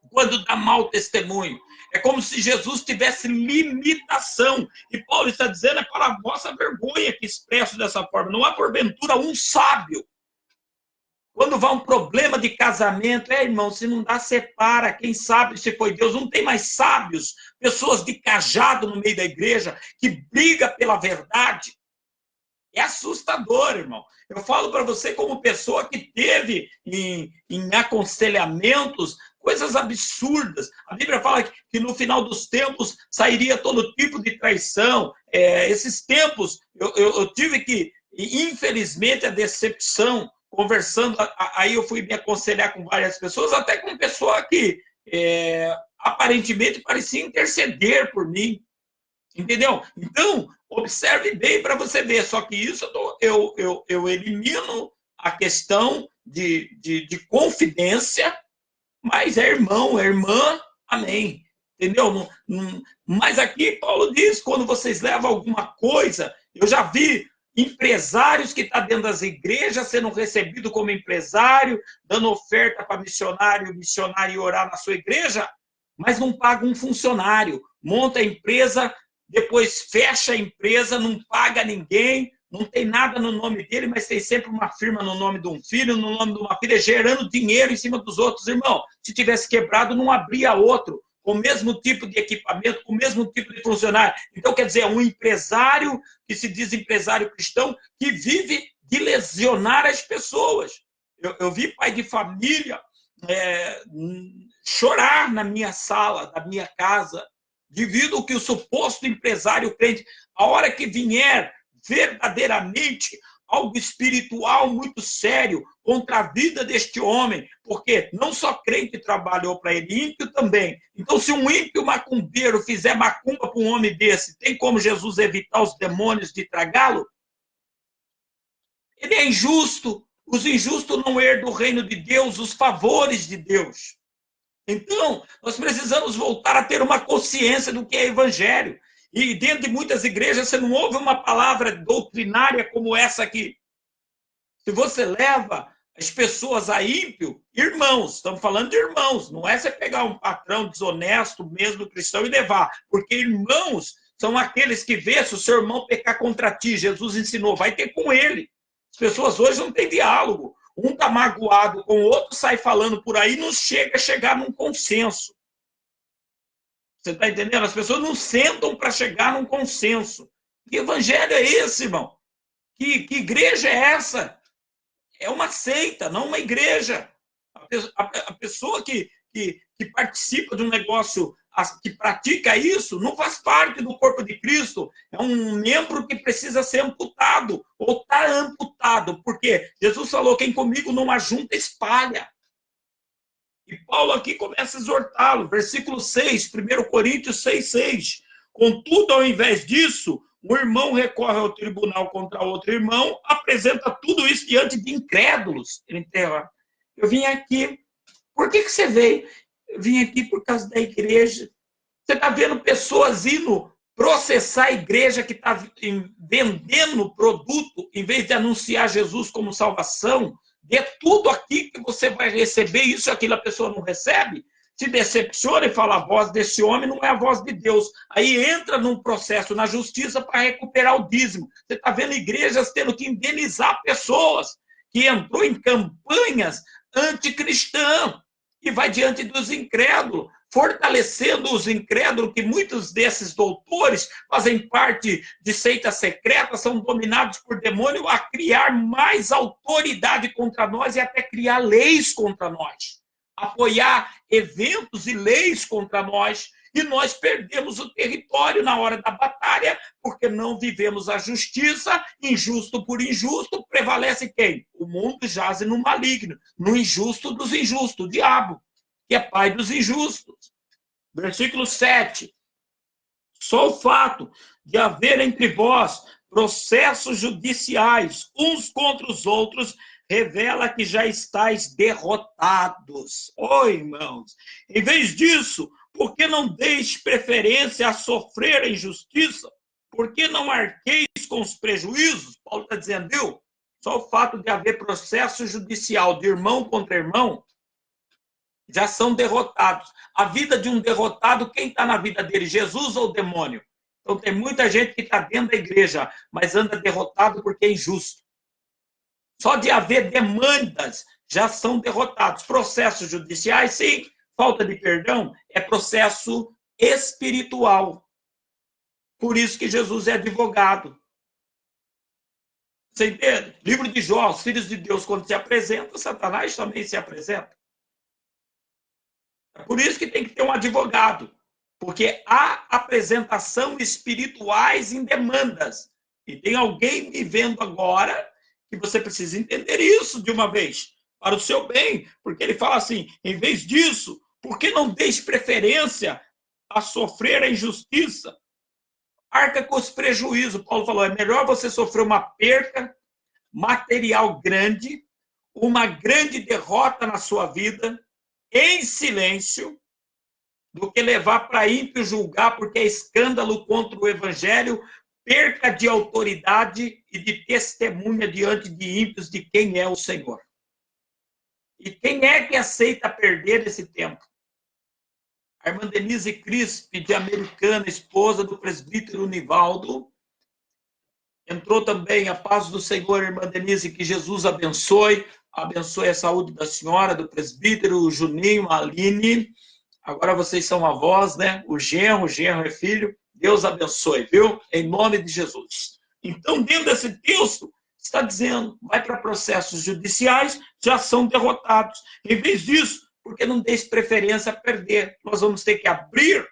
quando dá mau testemunho. É como se Jesus tivesse limitação. E Paulo está dizendo, é para a vossa vergonha que expresso dessa forma. Não há porventura um sábio. Quando vai um problema de casamento, irmão, se não dá, separa. Quem sabe se foi Deus. Não tem mais sábios, pessoas de cajado no meio da igreja, que briga pela verdade. É assustador, irmão. Eu falo para você como pessoa que teve em aconselhamentos coisas absurdas. A Bíblia fala que no final dos tempos sairia todo tipo de traição. Esses tempos, eu tive que, infelizmente, a decepção, conversando, aí eu fui me aconselhar com várias pessoas, até com pessoa que aparentemente parecia interceder por mim. Entendeu? Então, observe bem para você ver. Só que isso eu elimino a questão de confidência, mas é irmão, é irmã, amém. Entendeu? Mas aqui Paulo diz, quando vocês levam alguma coisa, eu já vi empresários que estão dentro das igrejas sendo recebido como empresário, dando oferta para missionário orar na sua igreja, mas não paga um funcionário, monta a empresa, depois fecha a empresa, não paga ninguém, não tem nada no nome dele, mas tem sempre uma firma no nome de um filho, no nome de uma filha, gerando dinheiro em cima dos outros. Irmão, se tivesse quebrado, não abria outro, com o mesmo tipo de equipamento, com o mesmo tipo de funcionário. Então, quer dizer, um empresário que se diz empresário cristão, que vive de lesionar as pessoas. Eu vi pai de família chorar na minha sala, da minha casa, devido que o suposto empresário crente, a hora que vier verdadeiramente algo espiritual muito sério contra a vida deste homem, porque não só crente trabalhou para ele, ímpio também. Então, se um ímpio macumbeiro fizer macumba para um homem desse, tem como Jesus evitar os demônios de tragá-lo? Ele é injusto. Os injustos não herdam o reino de Deus, os favores de Deus. Então, nós precisamos voltar a ter uma consciência do que é evangelho. E dentro de muitas igrejas você não ouve uma palavra doutrinária como essa aqui. Se você leva as pessoas a ímpio, irmãos, estamos falando de irmãos, não é você pegar um patrão desonesto, mesmo cristão, e levar, porque irmãos são aqueles que vê se o seu irmão pecar contra ti, Jesus ensinou, vai ter com ele. As pessoas hoje não têm diálogo. Um está magoado com o outro, sai falando por aí, não chega a chegar num consenso. Você está entendendo? As pessoas não sentam para chegar num consenso. Que evangelho é esse, irmão? Que igreja é essa? É uma seita, não uma igreja. A pessoa que participa de um negócio que pratica isso não faz parte do corpo de Cristo. É um membro que precisa ser amputado, ou está amputado, porque Jesus falou, quem comigo não ajunta, espalha. E Paulo aqui começa a exortá-lo, versículo 6, 1 Coríntios 6. Contudo, ao invés disso, um irmão recorre ao tribunal contra outro irmão, apresenta tudo isso diante de incrédulos. Ele enterra. Eu vim aqui. Por que você veio? Eu vim aqui por causa da igreja. Você está vendo pessoas indo processar a igreja que está vendendo produto, em vez de anunciar Jesus como salvação. Dê tudo aqui que você vai receber, isso e aquilo a pessoa não recebe. Se decepciona e fala, a voz desse homem não é a voz de Deus. Aí entra num processo na justiça para recuperar o dízimo. Você está vendo igrejas tendo que indenizar pessoas que entrou em campanhas anticristãs e vai diante dos incrédulos, fortalecendo os incrédulos, que muitos desses doutores fazem parte de seitas secretas, são dominados por demônio, a criar mais autoridade contra nós e até criar leis contra nós, apoiar eventos e leis contra nós, e nós perdemos o território na hora da batalha, porque não vivemos a justiça. Injusto por injusto, prevalece quem? O mundo jaz no maligno, no injusto dos injustos, o diabo, que é pai dos injustos. Versículo 7. Só o fato de haver entre vós processos judiciais, uns contra os outros, revela que já estáis derrotados. Irmãos, em vez disso, por que não deis preferência a sofrer a injustiça? Por que não arqueis com os prejuízos? Paulo está dizendo, viu? Só o fato de haver processo judicial de irmão contra irmão, já são derrotados. A vida de um derrotado, quem está na vida dele? Jesus ou o demônio? Então tem muita gente que está dentro da igreja, mas anda derrotado porque é injusto. Só de haver demandas, já são derrotados. Processos judiciais, sim. Falta de perdão é processo espiritual. Por isso que Jesus é advogado. Você entende? Livro de Jó, os filhos de Deus, quando se apresentam, Satanás também se apresenta. É por isso que tem que ter um advogado. Porque há apresentação espirituais em demandas. E tem alguém me vendo agora que você precisa entender isso de uma vez, para o seu bem. Porque ele fala assim, em vez disso, por que não deis preferência a sofrer a injustiça? Arca com os prejuízos. Paulo falou, é melhor você sofrer uma perca material grande, uma grande derrota na sua vida, em silêncio, do que levar para ímpio julgar, porque é escândalo contra o evangelho, perca de autoridade e de testemunha diante de ímpios de quem é o Senhor. E quem é que aceita perder esse tempo? A irmã Denise Crispe, de Americana, esposa do presbítero Nivaldo. Entrou também a paz do Senhor, irmã Denise, que Jesus abençoe a saúde da senhora, do presbítero, o Juninho, a Aline. Agora vocês são avós, né? O genro é filho. Deus abençoe, viu? Em nome de Jesus. Então, dentro desse texto, está dizendo, vai para processos judiciais, já são derrotados. Em vez disso, porque não deis preferência a perder. Nós vamos ter que abrir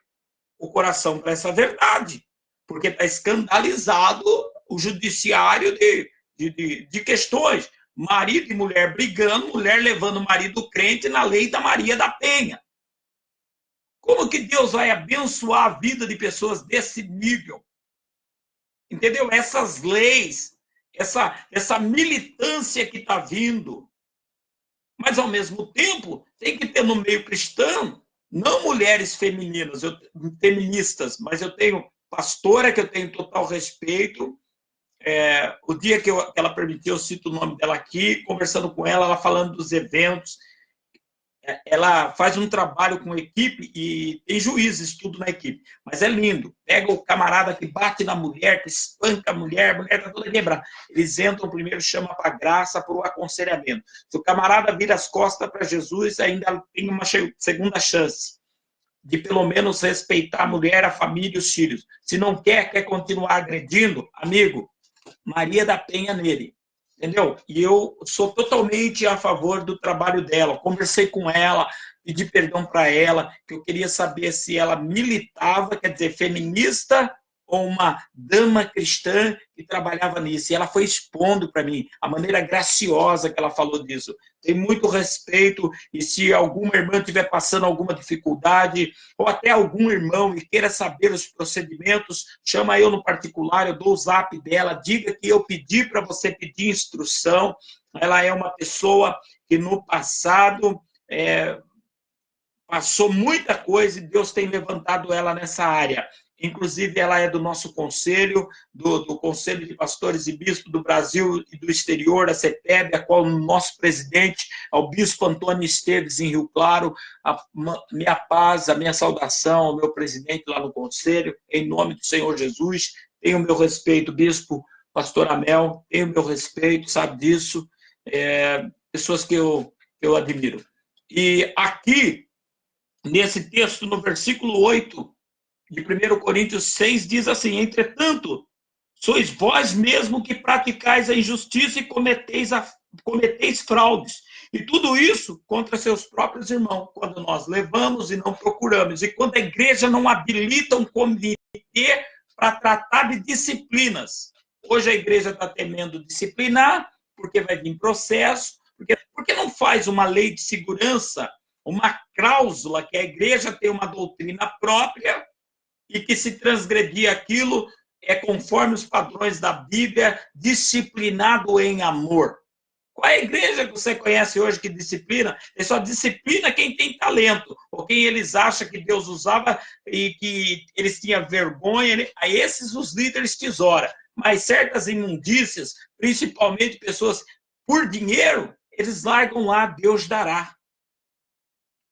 o coração para essa verdade, porque está escandalizado o judiciário de questões. Marido e mulher brigando, mulher levando o marido crente na lei da Maria da Penha. Como que Deus vai abençoar a vida de pessoas desse nível? Entendeu? Essas leis, essa militância que está vindo. Mas, ao mesmo tempo, tem que ter no meio cristão, não mulheres feministas, mas eu tenho pastora que eu tenho total respeito. O dia que ela permitiu, eu cito o nome dela aqui, conversando com ela falando dos eventos. Ela faz um trabalho com equipe e tem juízes, tudo na equipe. Mas é lindo. Pega o camarada que bate na mulher, que espanca a mulher está toda quebrada. Eles entram primeiro, chama para a graça, para o aconselhamento. Se o camarada vira as costas para Jesus, ainda tem uma segunda chance de pelo menos respeitar a mulher, a família e os filhos. Se não quer continuar agredindo, amigo, Maria da Penha nele. Entendeu? E eu sou totalmente a favor do trabalho dela. Conversei com ela, pedir perdão para ela, que eu queria saber se ela militava, quer dizer, feminista ou uma dama cristã que trabalhava nisso. E ela foi expondo para mim a maneira graciosa que ela falou disso. Tem muito respeito, e se alguma irmã estiver passando alguma dificuldade, ou até algum irmão e queira saber os procedimentos, chama eu no particular, eu dou o zap dela, diga que eu pedi para você pedir instrução. Ela é uma pessoa que no passado passou muita coisa e Deus tem levantado ela nessa área. Inclusive, ela é do nosso conselho, do Conselho de Pastores e Bispos do Brasil e do exterior, a CEPEB, a qual o nosso presidente é o Bispo Antônio Esteves, em Rio Claro. A minha paz, a minha saudação ao meu presidente lá no conselho, em nome do Senhor Jesus. Tenho o meu respeito, Bispo Pastor Amel, tenho o meu respeito, sabe disso. Pessoas que eu admiro. E aqui, nesse texto, no versículo 8 de 1 Coríntios 6, diz assim: entretanto, sois vós mesmo que praticais a injustiça e cometeis fraudes. E tudo isso contra seus próprios irmãos, quando nós levamos e não procuramos. E quando a igreja não habilita um comitê para tratar de disciplinas. Hoje a igreja está temendo disciplinar, porque vai vir processo. Porque não faz uma lei de segurança, uma cláusula que a igreja tem uma doutrina própria e que se transgredir aquilo é conforme os padrões da Bíblia, disciplinado em amor. Qual é a igreja que você conhece hoje que disciplina? Ele só disciplina quem tem talento, ou quem eles acham que Deus usava e que eles tinham vergonha. A esses os líderes tesoura. Mas certas imundícias, principalmente pessoas por dinheiro, eles largam lá, Deus dará.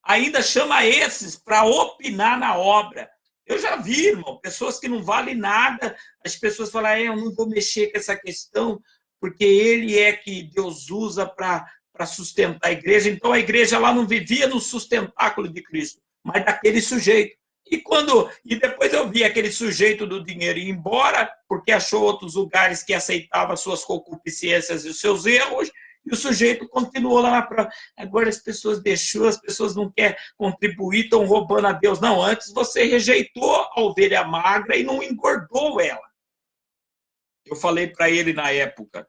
Ainda chama esses para opinar na obra. Eu já vi, irmão, pessoas que não valem nada, as pessoas falam, eu não vou mexer com essa questão, porque ele é que Deus usa para sustentar a igreja. Então a igreja lá não vivia no sustentáculo de Cristo, mas daquele sujeito. E depois eu vi aquele sujeito do dinheiro ir embora, porque achou outros lugares que aceitavam suas concupiscências e os seus erros, e o sujeito continuou lá na prova. Agora as pessoas deixou, as pessoas não querem contribuir, estão roubando a Deus. Não, antes você rejeitou a ovelha magra e não engordou ela. Eu falei para ele na época.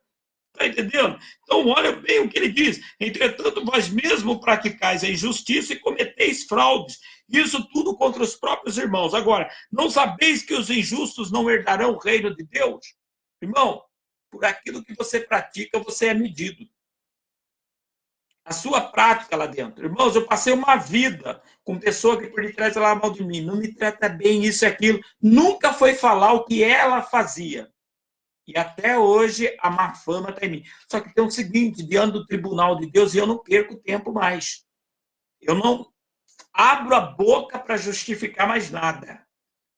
Está entendendo? Então, olha bem o que ele diz. Entretanto, vós mesmo praticais a injustiça e cometeis fraudes. Isso tudo contra os próprios irmãos. Agora, não sabeis que os injustos não herdarão o reino de Deus? Irmão, por aquilo que você pratica, você é medido. A sua prática lá dentro. Irmãos, eu passei uma vida com pessoa que por detrás falava mal de mim. Não me trata bem, isso e aquilo. Nunca foi falar o que ela fazia. E até hoje a má fama está em mim. Só que tem o seguinte, diante do tribunal de Deus, eu não perco tempo mais. Eu não abro a boca para justificar mais nada.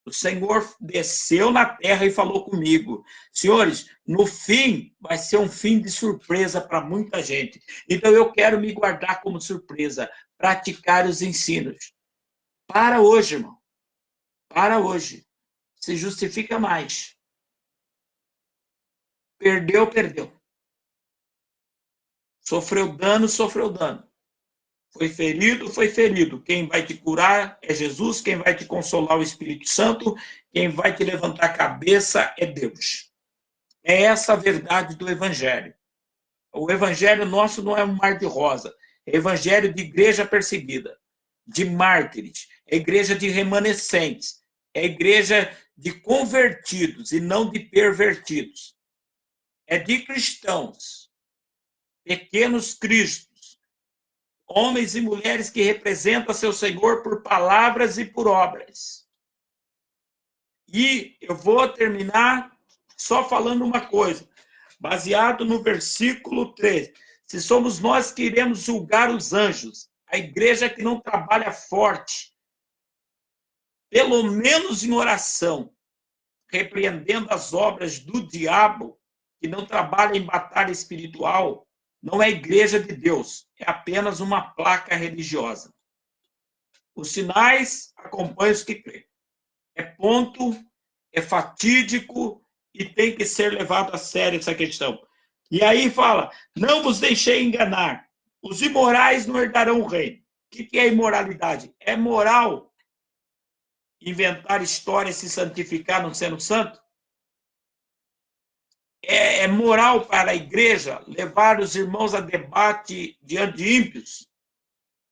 O Senhor desceu na terra e falou comigo. Senhores, no fim, vai ser um fim de surpresa para muita gente. Então eu quero me guardar como surpresa, praticar os ensinos. Para hoje, irmão. Para hoje. Se justifica mais. Perdeu, perdeu. Sofreu dano, sofreu dano. Foi ferido, foi ferido. Quem vai te curar é Jesus, quem vai te consolar é o Espírito Santo, quem vai te levantar a cabeça é Deus. É essa a verdade do Evangelho. O Evangelho nosso não é um mar de rosa. É Evangelho de igreja perseguida, de mártires, é igreja de remanescentes, é igreja de convertidos e não de pervertidos. É de cristãos, pequenos cristos, homens e mulheres que representam seu Senhor por palavras e por obras. E eu vou terminar só falando uma coisa, baseado no versículo 3. Se somos nós que iremos julgar os anjos, a igreja que não trabalha forte, pelo menos em oração, repreendendo as obras do diabo, que não trabalha em batalha espiritual, não é igreja de Deus, é apenas uma placa religiosa. Os sinais acompanham os que creem. É ponto, é fatídico e tem que ser levado a sério essa questão. E aí fala, não vos deixei enganar, os imorais não herdarão o reino. que é imoralidade? É moral inventar história e se santificar não sendo santo? É moral para a igreja levar os irmãos a debate diante de ímpios?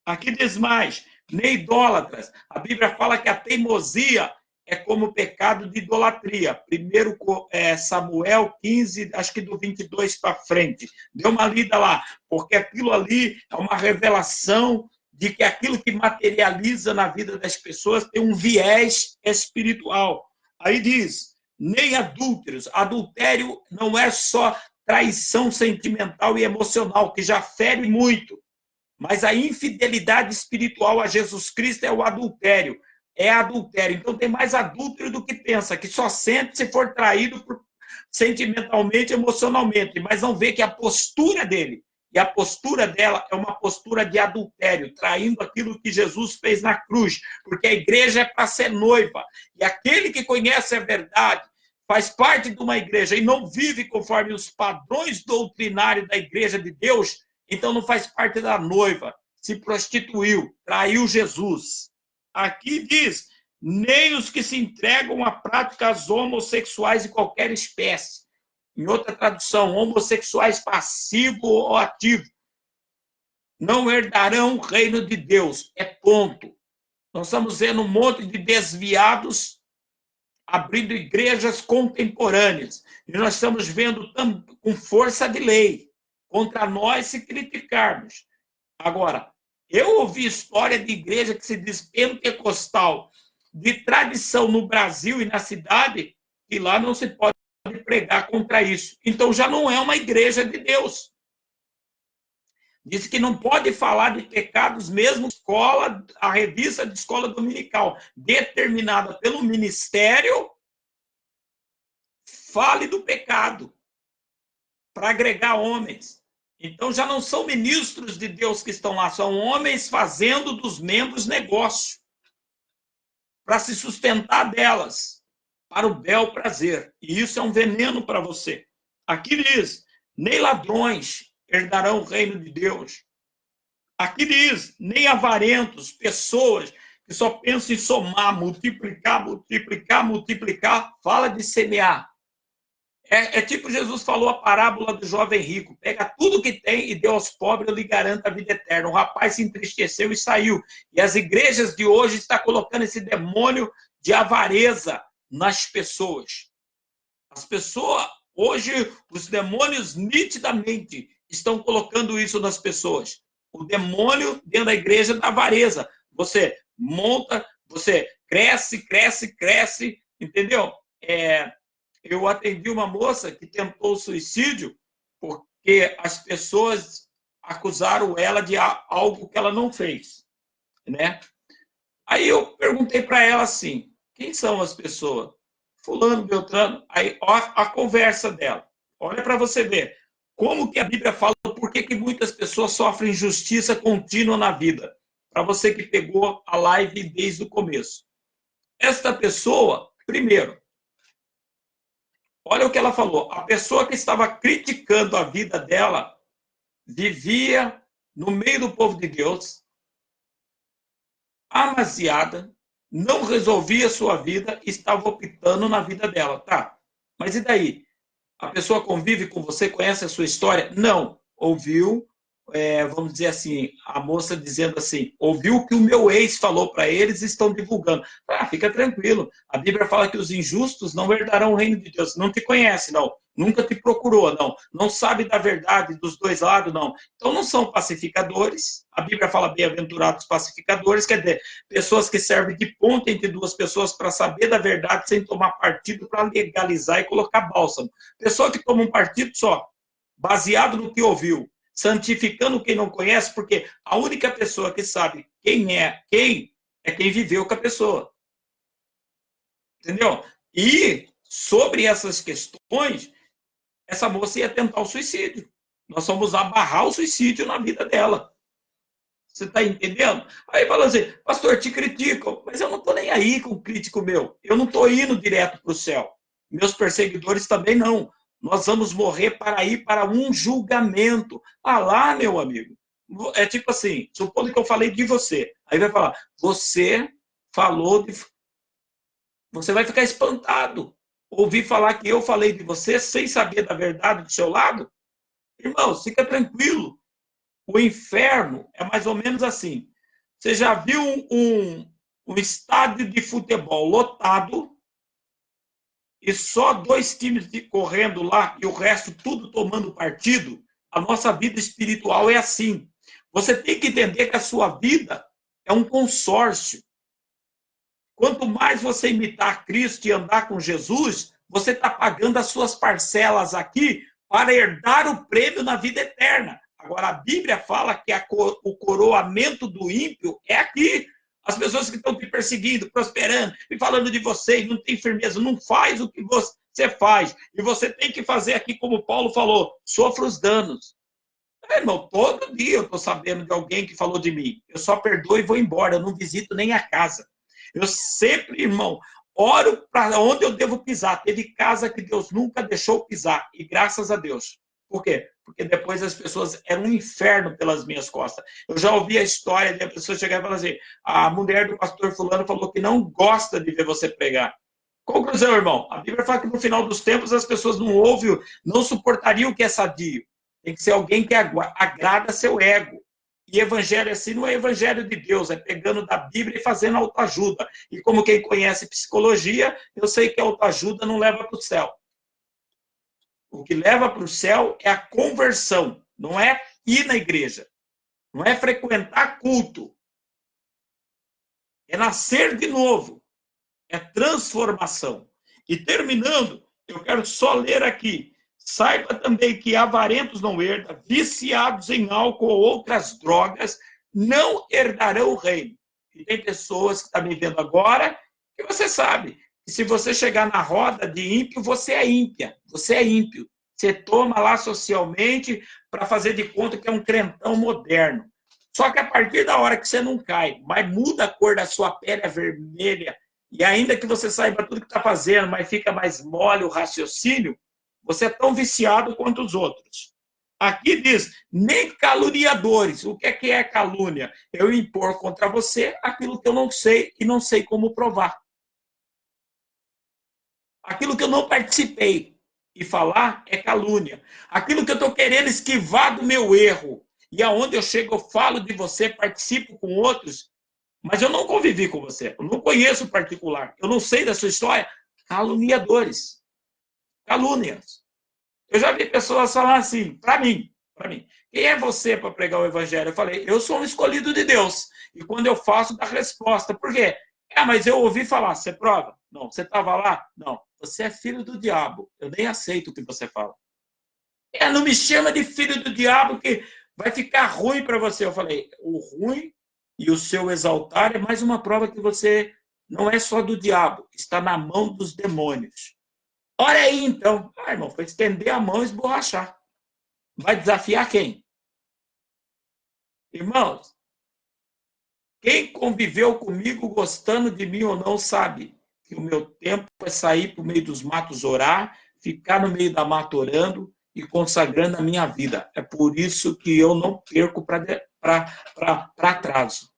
Aqui diz mais, nem idólatras. A Bíblia fala que a teimosia é como o pecado de idolatria. Primeiro Samuel 15, acho que do 22 para frente. Dê uma lida lá, porque aquilo ali é uma revelação de que aquilo que materializa na vida das pessoas tem um viés espiritual. Aí diz, nem adúlteros. Adultério não é só traição sentimental e emocional, que já fere muito. Mas a infidelidade espiritual a Jesus Cristo é o adultério. É adultério. Então tem mais adúltero do que pensa, que só sente se for traído sentimentalmente, emocionalmente, mas não vê que a postura dele e a postura dela é uma postura de adultério, traindo aquilo que Jesus fez na cruz, porque a igreja é para ser noiva. E aquele que conhece a verdade, faz parte de uma igreja e não vive conforme os padrões doutrinários da igreja de Deus, então não faz parte da noiva, se prostituiu, traiu Jesus. Aqui diz, nem os que se entregam a práticas homossexuais de qualquer espécie. Em outra tradução, homossexuais passivo ou ativo, não herdarão o reino de Deus. É ponto. Nós estamos vendo um monte de desviados abrindo igrejas contemporâneas. E nós estamos vendo com força de lei contra nós se criticarmos. Agora, eu ouvi história de igreja que se diz pentecostal, de tradição no Brasil e na cidade, que lá não se pode pregar contra isso. Então já não é uma igreja de Deus. Diz que não pode falar de pecados mesmo escola, a revista de escola dominical, determinada pelo ministério, fale do pecado para agregar homens. Então já não são ministros de Deus que estão lá, são homens fazendo dos membros negócio para se sustentar delas, para o bel prazer. E isso é um veneno para você. Aqui diz, nem ladrões herdarão o reino de Deus. Aqui diz, nem avarentos, pessoas que só pensam em somar, multiplicar, multiplicar, multiplicar, fala de semear. É tipo Jesus falou a parábola do jovem rico, pega tudo que tem e deu aos pobres, eu lhe garanto a vida eterna. O rapaz se entristeceu e saiu. E as igrejas de hoje estão colocando esse demônio de avareza nas pessoas. As pessoas, hoje, os demônios nitidamente estão colocando isso nas pessoas. O demônio dentro da igreja da avareza. Você monta, você cresce, cresce, cresce, entendeu? Eu atendi uma moça que tentou suicídio porque as pessoas acusaram ela de algo que ela não fez, né? Aí eu perguntei para ela assim, quem são as pessoas? Fulano, Beltrano. Aí, ó, a conversa dela. Olha para você ver como que a Bíblia fala, por que muitas pessoas sofrem injustiça contínua na vida. Para você que pegou a live desde o começo. Esta pessoa, primeiro, olha o que ela falou. A pessoa que estava criticando a vida dela vivia no meio do povo de Deus, amaziada, não resolvia a sua vida, estava optando na vida dela. Tá, mas e daí? A pessoa convive com você, conhece a sua história? Não. Ouviu, vamos dizer assim, a moça dizendo assim, ouviu o que o meu ex falou para eles e estão divulgando. Ah, fica tranquilo. A Bíblia fala que os injustos não herdarão o reino de Deus. Não te conhece, não. Nunca te procurou, não. Não sabe da verdade dos dois lados, não. Então não são pacificadores. A Bíblia fala bem-aventurados pacificadores, quer dizer, pessoas que servem de ponte entre duas pessoas para saber da verdade sem tomar partido para legalizar e colocar bálsamo. Pessoa que toma um partido só, baseado no que ouviu, santificando quem não conhece, porque a única pessoa que sabe quem é quem viveu com a pessoa. Entendeu? E sobre essas questões, essa moça ia tentar o suicídio. Nós vamos abarrar o suicídio na vida dela. Você está entendendo? Aí fala assim, pastor, te critico, mas eu não estou nem aí com o crítico meu. Eu não estou indo direto para o céu. Meus perseguidores também não. Nós vamos morrer para ir para um julgamento. Ah lá, meu amigo, É tipo assim, supondo que eu falei de você. Aí vai falar, você falou de... Você vai ficar espantado. Ouvir falar que eu falei de você sem saber da verdade do seu lado. Irmão, fica tranquilo. O inferno é mais ou menos assim. Você já viu um estádio de futebol lotado e só 2 times correndo lá e o resto tudo tomando partido? A nossa vida espiritual é assim. Você tem que entender que a sua vida é um consórcio. Quanto mais você imitar Cristo e andar com Jesus, você está pagando as suas parcelas aqui para herdar o prêmio na vida eterna. Agora, a Bíblia fala que o coroamento do ímpio é aqui. As pessoas que estão te perseguindo, prosperando e falando de você e não tem firmeza, não faz o que você faz. E você tem que fazer aqui, como Paulo falou, sofra os danos. Irmão, todo dia eu estou sabendo de alguém que falou de mim. Eu só perdoo e vou embora, eu não visito nem a casa. Eu sempre, irmão, oro para onde eu devo pisar. Teve casa que Deus nunca deixou pisar, e graças a Deus. Por quê? Porque depois as pessoas eram um inferno pelas minhas costas. Eu já ouvi a história de a pessoa chegar e falar assim, a mulher do pastor fulano falou que não gosta de ver você pregar. Conclusão, irmão, a Bíblia fala que no final dos tempos as pessoas não ouvem, não suportariam o que é sadio. Tem que ser alguém que agrada seu ego. E evangelho assim não é evangelho de Deus, é pegando da Bíblia e fazendo autoajuda. E como quem conhece psicologia, eu sei que a autoajuda não leva para o céu. O que leva para o céu é a conversão, não é ir na igreja, não é frequentar culto, é nascer de novo, é transformação. E terminando, eu quero só ler aqui. Saiba também que avarentos não herdam, viciados em álcool ou outras drogas, não herdarão o reino. E tem pessoas que estão me vendo agora, que você sabe, que se você chegar na roda de ímpio, você é ímpia, você é ímpio. Você toma lá socialmente para fazer de conta que é um crentão moderno. Só que a partir da hora que você não cai, mas muda a cor da sua pele, é vermelha, e ainda que você saiba tudo que está fazendo, mas fica mais mole o raciocínio, você é tão viciado quanto os outros. Aqui diz, nem caluniadores. O que é calúnia? Eu impor contra você aquilo que eu não sei e não sei como provar. Aquilo que eu não participei e falar é calúnia. Aquilo que eu estou querendo esquivar do meu erro e aonde eu chego eu falo de você, participo com outros, mas eu não convivi com você, eu não conheço o particular, eu não sei da sua história. Caluniadores. Calúnias. Eu já vi pessoas falar assim, para mim, quem é você para pregar o evangelho? Eu falei, eu sou um escolhido de Deus. E quando eu faço, dá resposta. Por quê? Mas eu ouvi falar, você prova? Não. Você estava lá? Não. Você é filho do diabo. Eu nem aceito o que você fala. Não me chama de filho do diabo que vai ficar ruim para você. Eu falei, o ruim e o seu exaltar é mais uma prova que você não é só do diabo, está na mão dos demônios. Olha aí, então. Irmão, foi estender a mão e esborrachar. Vai desafiar quem? Irmãos, quem conviveu comigo gostando de mim ou não sabe que o meu tempo é sair para o meio dos matos orar, ficar no meio da mata orando e consagrando a minha vida. É por isso que eu não perco para atraso.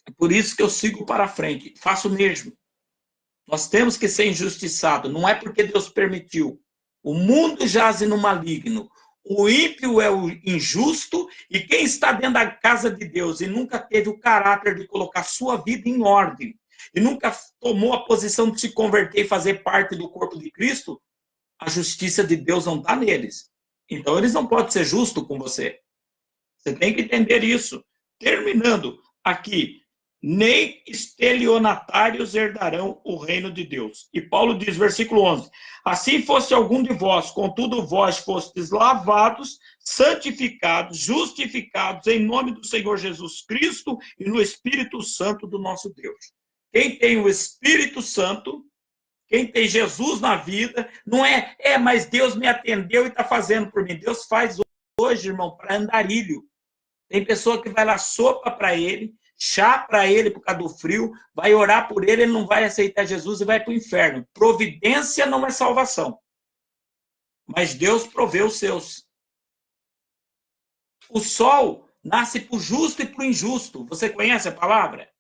É por isso que eu sigo para frente. Faço o mesmo. Nós temos que ser injustiçados. Não é porque Deus permitiu. O mundo jaz no maligno. O ímpio é o injusto e quem está dentro da casa de Deus e nunca teve o caráter de colocar sua vida em ordem e nunca tomou a posição de se converter e fazer parte do corpo de Cristo, a justiça de Deus não está neles. Então, eles não podem ser justos com você. Você tem que entender isso. Terminando aqui, nem estelionatários herdarão o reino de Deus. E Paulo diz, versículo 11, assim fosse algum de vós, contudo vós fostes lavados, santificados, justificados em nome do Senhor Jesus Cristo e no Espírito Santo do nosso Deus. Quem tem o Espírito Santo, quem tem Jesus na vida, não mas Deus me atendeu e está fazendo por mim. Deus faz hoje, irmão, para andarilho. Tem pessoa que vai lá, sopa para ele, chá para ele por causa do frio, vai orar por ele, ele não vai aceitar Jesus e vai para o inferno. Providência não é salvação. Mas Deus provê os seus. o sol nasce para o justo e para o injusto. Você conhece a palavra?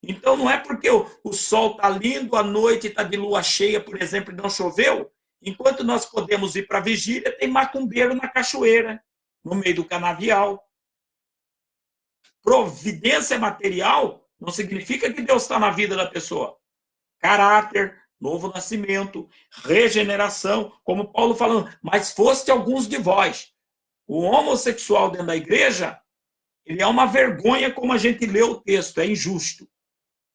Então, não é porque o sol está lindo, a noite está de lua cheia, por exemplo, e não choveu. Enquanto nós podemos ir para a vigília, tem macumbeiro na cachoeira, no meio do canavial. Providência material não significa que Deus está na vida da pessoa. Caráter, novo nascimento, regeneração, como Paulo falando, mas foste alguns de vós. O homossexual dentro da igreja, ele é uma vergonha, como a gente lê o texto, é injusto.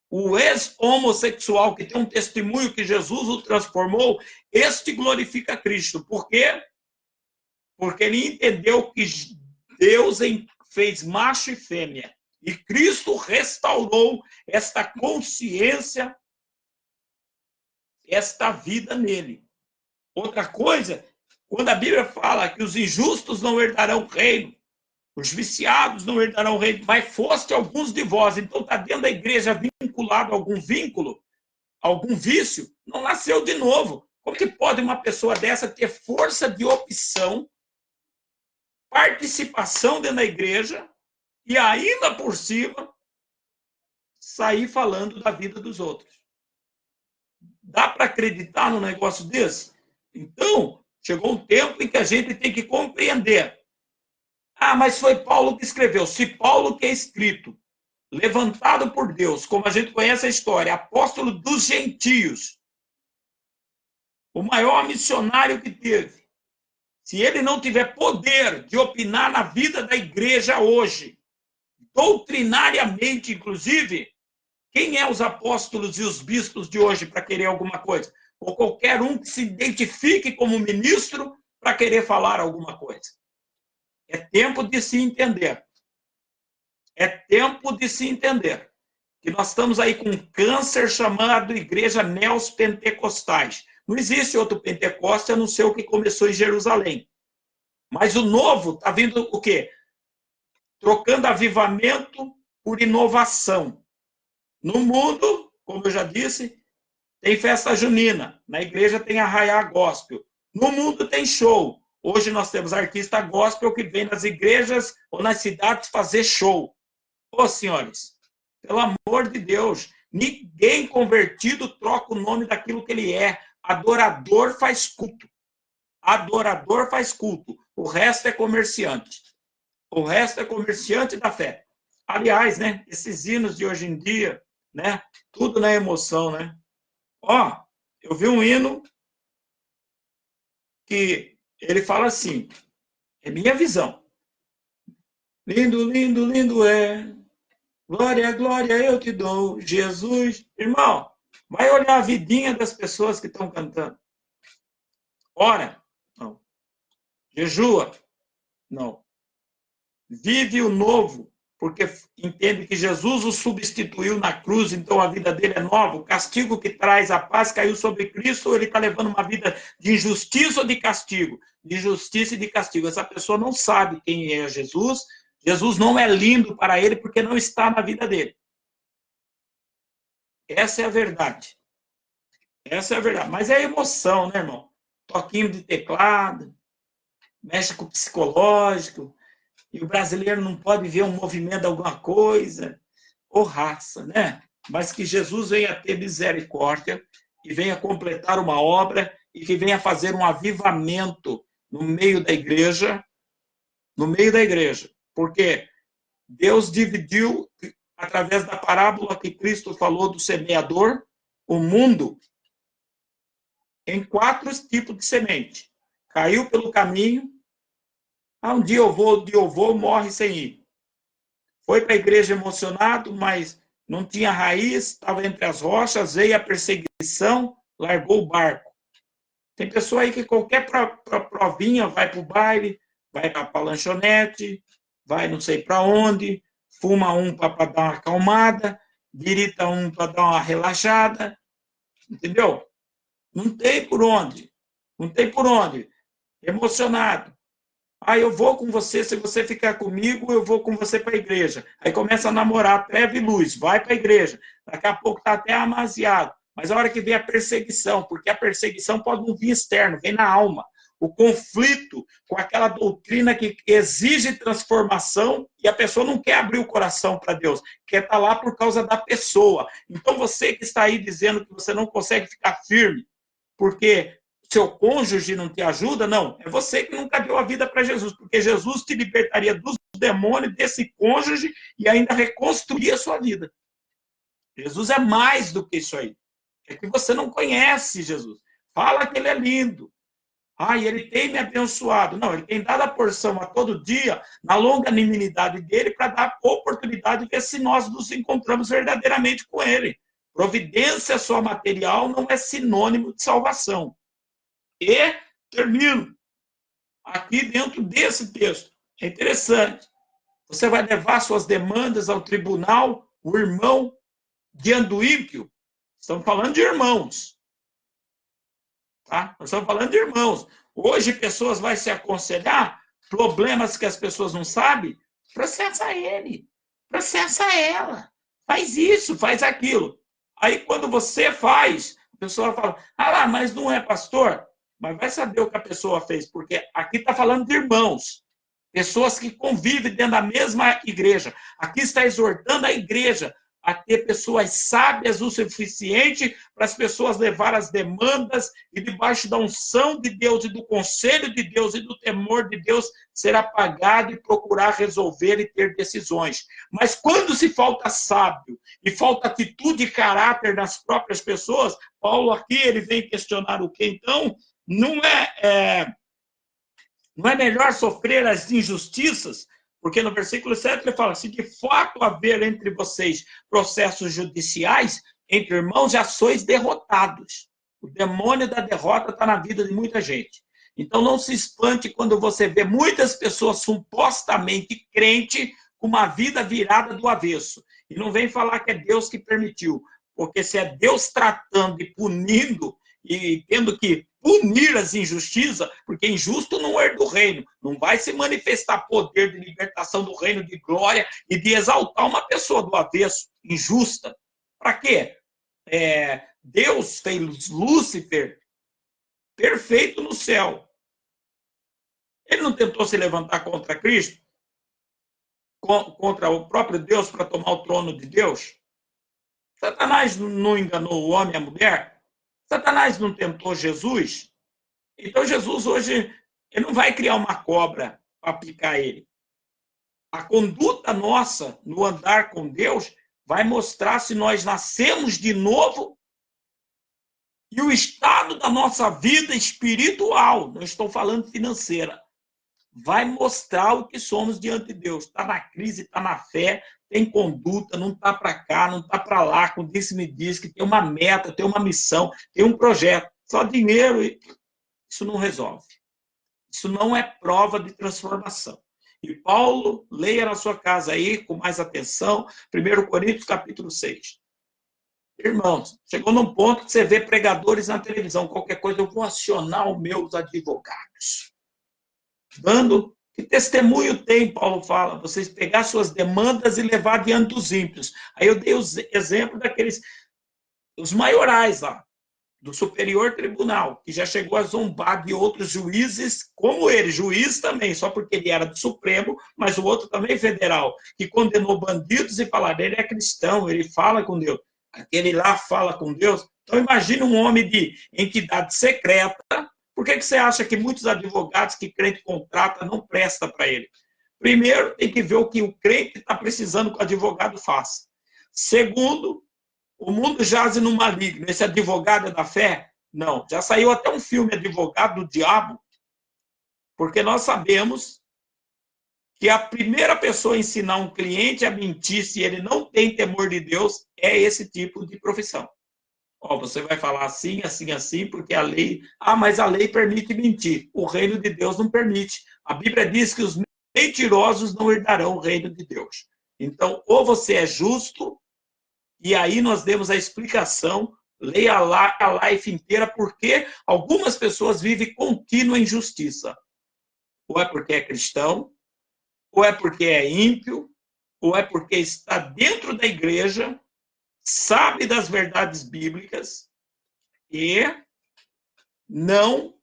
O ex-homossexual que tem um testemunho que Jesus o transformou, este glorifica Cristo. Por quê? Porque ele entendeu que Deus fez macho e fêmea. E Cristo restaurou esta consciência, esta vida nele. Outra coisa, quando a Bíblia fala que os injustos não herdarão o reino, os viciados não herdarão o reino, mas foste alguns de vós. Então está dentro da igreja vinculado a algum vínculo, algum vício, não nasceu de novo. Como que pode uma pessoa dessa ter força de opção, participação dentro da igreja e ainda por cima sair falando da vida dos outros? Dá para acreditar num negócio desse? Então, chegou um tempo em que a gente tem que compreender. Ah, mas foi Paulo que escreveu. Se Paulo que é escrito, levantado por Deus, como a gente conhece a história, apóstolo dos gentios, o maior missionário que teve, se ele não tiver poder de opinar na vida da igreja hoje, doutrinariamente, inclusive, quem é os apóstolos e os bispos de hoje para querer alguma coisa? Ou qualquer um que se identifique como ministro para querer falar alguma coisa. É tempo de se entender. É tempo de se entender que nós estamos aí com um câncer chamado Igreja Neos-Pentecostais. Não existe outro Pentecoste a não ser o que começou em Jerusalém. Mas o novo está vindo o quê? Trocando avivamento por inovação. No mundo, como eu já disse, tem festa junina. Na igreja tem arraiá gospel. No mundo tem show. Hoje nós temos artista gospel que vem nas igrejas ou nas cidades fazer show. Ô, senhores, pelo amor de Deus, ninguém convertido troca o nome daquilo que ele é. Adorador faz culto. Adorador faz culto. O resto é comerciante. O resto é comerciante da fé. Aliás, né, esses hinos de hoje em dia, né, tudo na emoção, né? Ó, eu vi um hino que ele fala assim, é minha visão. Lindo, lindo, lindo é. Glória, glória eu te dou, Jesus. Irmão, vai olhar a vidinha das pessoas que estão cantando. Ora, não. Jejua, não. Vive o novo, porque entende que Jesus o substituiu na cruz, então a vida dele é nova. O castigo que traz a paz caiu sobre Cristo, ou ele está levando uma vida de injustiça ou de castigo? De justiça e de castigo. Essa pessoa não sabe quem é Jesus. Jesus não é lindo para ele porque não está na vida dele. Essa é a verdade. Essa é a verdade. Mas é emoção, né, irmão? Toquinho de teclado, mexe com o psicológico, e o brasileiro não pode ver um movimento de alguma coisa, ou raça, né? Mas que Jesus venha ter misericórdia e venha completar uma obra e que venha fazer um avivamento no meio da igreja, porque Deus dividiu, através da parábola que Cristo falou do semeador, o mundo em 4 tipos de semente. Caiu pelo caminho, um dia eu vou, morre sem ir. Foi para a igreja emocionado, mas não tinha raiz, estava entre as rochas, veio a perseguição, largou o barco. Tem pessoa aí que qualquer provinha vai para o baile, vai para a lanchonete, vai não sei para onde, fuma um para dar uma acalmada, grita um para dar uma relaxada, entendeu? Não tem por onde. Não tem por onde. Emocionado. Eu vou com você, se você ficar comigo, eu vou com você para a igreja. Aí começa a namorar, treva e luz, vai para a igreja. Daqui a pouco está até amaziado. Mas a hora que vem a perseguição, porque a perseguição pode não vir externo, vem na alma. o conflito com aquela doutrina que exige transformação e a pessoa não quer abrir o coração para Deus, quer estar lá por causa da pessoa. Então você que está aí dizendo que você não consegue ficar firme porque seu cônjuge não te ajuda, não, é você que nunca deu a vida para Jesus, porque Jesus te libertaria dos demônios, desse cônjuge e ainda reconstruir a sua vida. Jesus é mais do que isso aí. É que você não conhece Jesus. Fala que ele é lindo. E ele tem me abençoado. Não, ele tem dado a porção a todo dia, na longanimidade dele, para dar oportunidade de ver se nós nos encontramos verdadeiramente com ele. Providência só material não é sinônimo de salvação. E termino aqui dentro desse texto. É interessante. Você vai levar suas demandas ao tribunal, o irmão diante do ímpio. Estamos falando de irmãos. Tá? Nós estamos falando de irmãos. Hoje, pessoas vão se aconselhar problemas que as pessoas não sabem, processa ele, processa ela. Faz isso, faz aquilo. Aí, quando você faz, a pessoa fala, mas não é pastor? Mas vai saber o que a pessoa fez, porque aqui está falando de irmãos. Pessoas que convivem dentro da mesma igreja. Aqui está exortando a igreja a ter pessoas sábias o suficiente para as pessoas levar as demandas e debaixo da unção de Deus e do conselho de Deus e do temor de Deus ser apagado e procurar resolver e ter decisões. Mas quando se falta sábio e falta atitude e caráter nas próprias pessoas, Paulo aqui ele vem questionar o que então? Não é melhor sofrer as injustiças? Porque no versículo 7 ele fala, se de fato haver entre vocês processos judiciais, entre irmãos já sois derrotados. O demônio da derrota está na vida de muita gente. Então não se espante quando você vê muitas pessoas supostamente crentes com uma vida virada do avesso. E não vem falar que é Deus que permitiu. Porque se é Deus tratando e punindo, e tendo que punir as injustiças, porque injusto não herda o reino, não vai se manifestar poder de libertação do reino de glória e de exaltar uma pessoa do avesso, injusta. Para quê? Deus fez Lúcifer perfeito no céu. Ele não tentou se levantar contra Cristo? Contra o próprio Deus para tomar o trono de Deus? Satanás não enganou o homem e a mulher? Satanás não tentou Jesus? Então, Jesus hoje ele não vai criar uma cobra para picar ele. A conduta nossa no andar com Deus vai mostrar se nós nascemos de novo e o estado da nossa vida espiritual, não estou falando financeira, vai mostrar o que somos diante de Deus. Está na crise, está na fé, tem conduta, não está para cá, não está para lá, como disse-me diz, que tem uma meta, tem uma missão, tem um projeto. Só dinheiro, isso não resolve. Isso não é prova de transformação. E Paulo, leia na sua casa aí, com mais atenção, 1 Coríntios capítulo 6. Irmãos, chegou num ponto que você vê pregadores na televisão, qualquer coisa, eu vou acionar os meus advogados. Dando, que testemunho tem, Paulo fala, vocês pegar suas demandas e levar diante dos ímpios. Aí eu dei os exemplos daqueles, os maiorais lá, do Superior Tribunal, que já chegou a zombar de outros juízes, como ele, juiz também, só porque ele era do Supremo, mas o outro também federal, que condenou bandidos e falaram, ele é cristão, ele fala com Deus. Aquele lá fala com Deus. Então imagina um homem de entidade secreta. Por que você acha que muitos advogados que crente contrata não presta para ele? Primeiro, tem que ver o que o crente está precisando que o advogado faça. Segundo, o mundo jaz no maligno. Esse advogado é da fé? Não. Já saiu até um filme, Advogado do Diabo, porque nós sabemos que a primeira pessoa a ensinar um cliente a mentir se ele não tem temor de Deus é esse tipo de profissão. Você vai falar assim, assim, assim, porque a lei... mas a lei permite mentir. O reino de Deus não permite. A Bíblia diz que os mentirosos não herdarão o reino de Deus. Então, ou você é justo, e aí nós demos a explicação, leia lá a life inteira, porque algumas pessoas vivem contínua injustiça. Ou é porque é cristão, ou é porque é ímpio, ou é porque está dentro da igreja, sabe das verdades bíblicas e não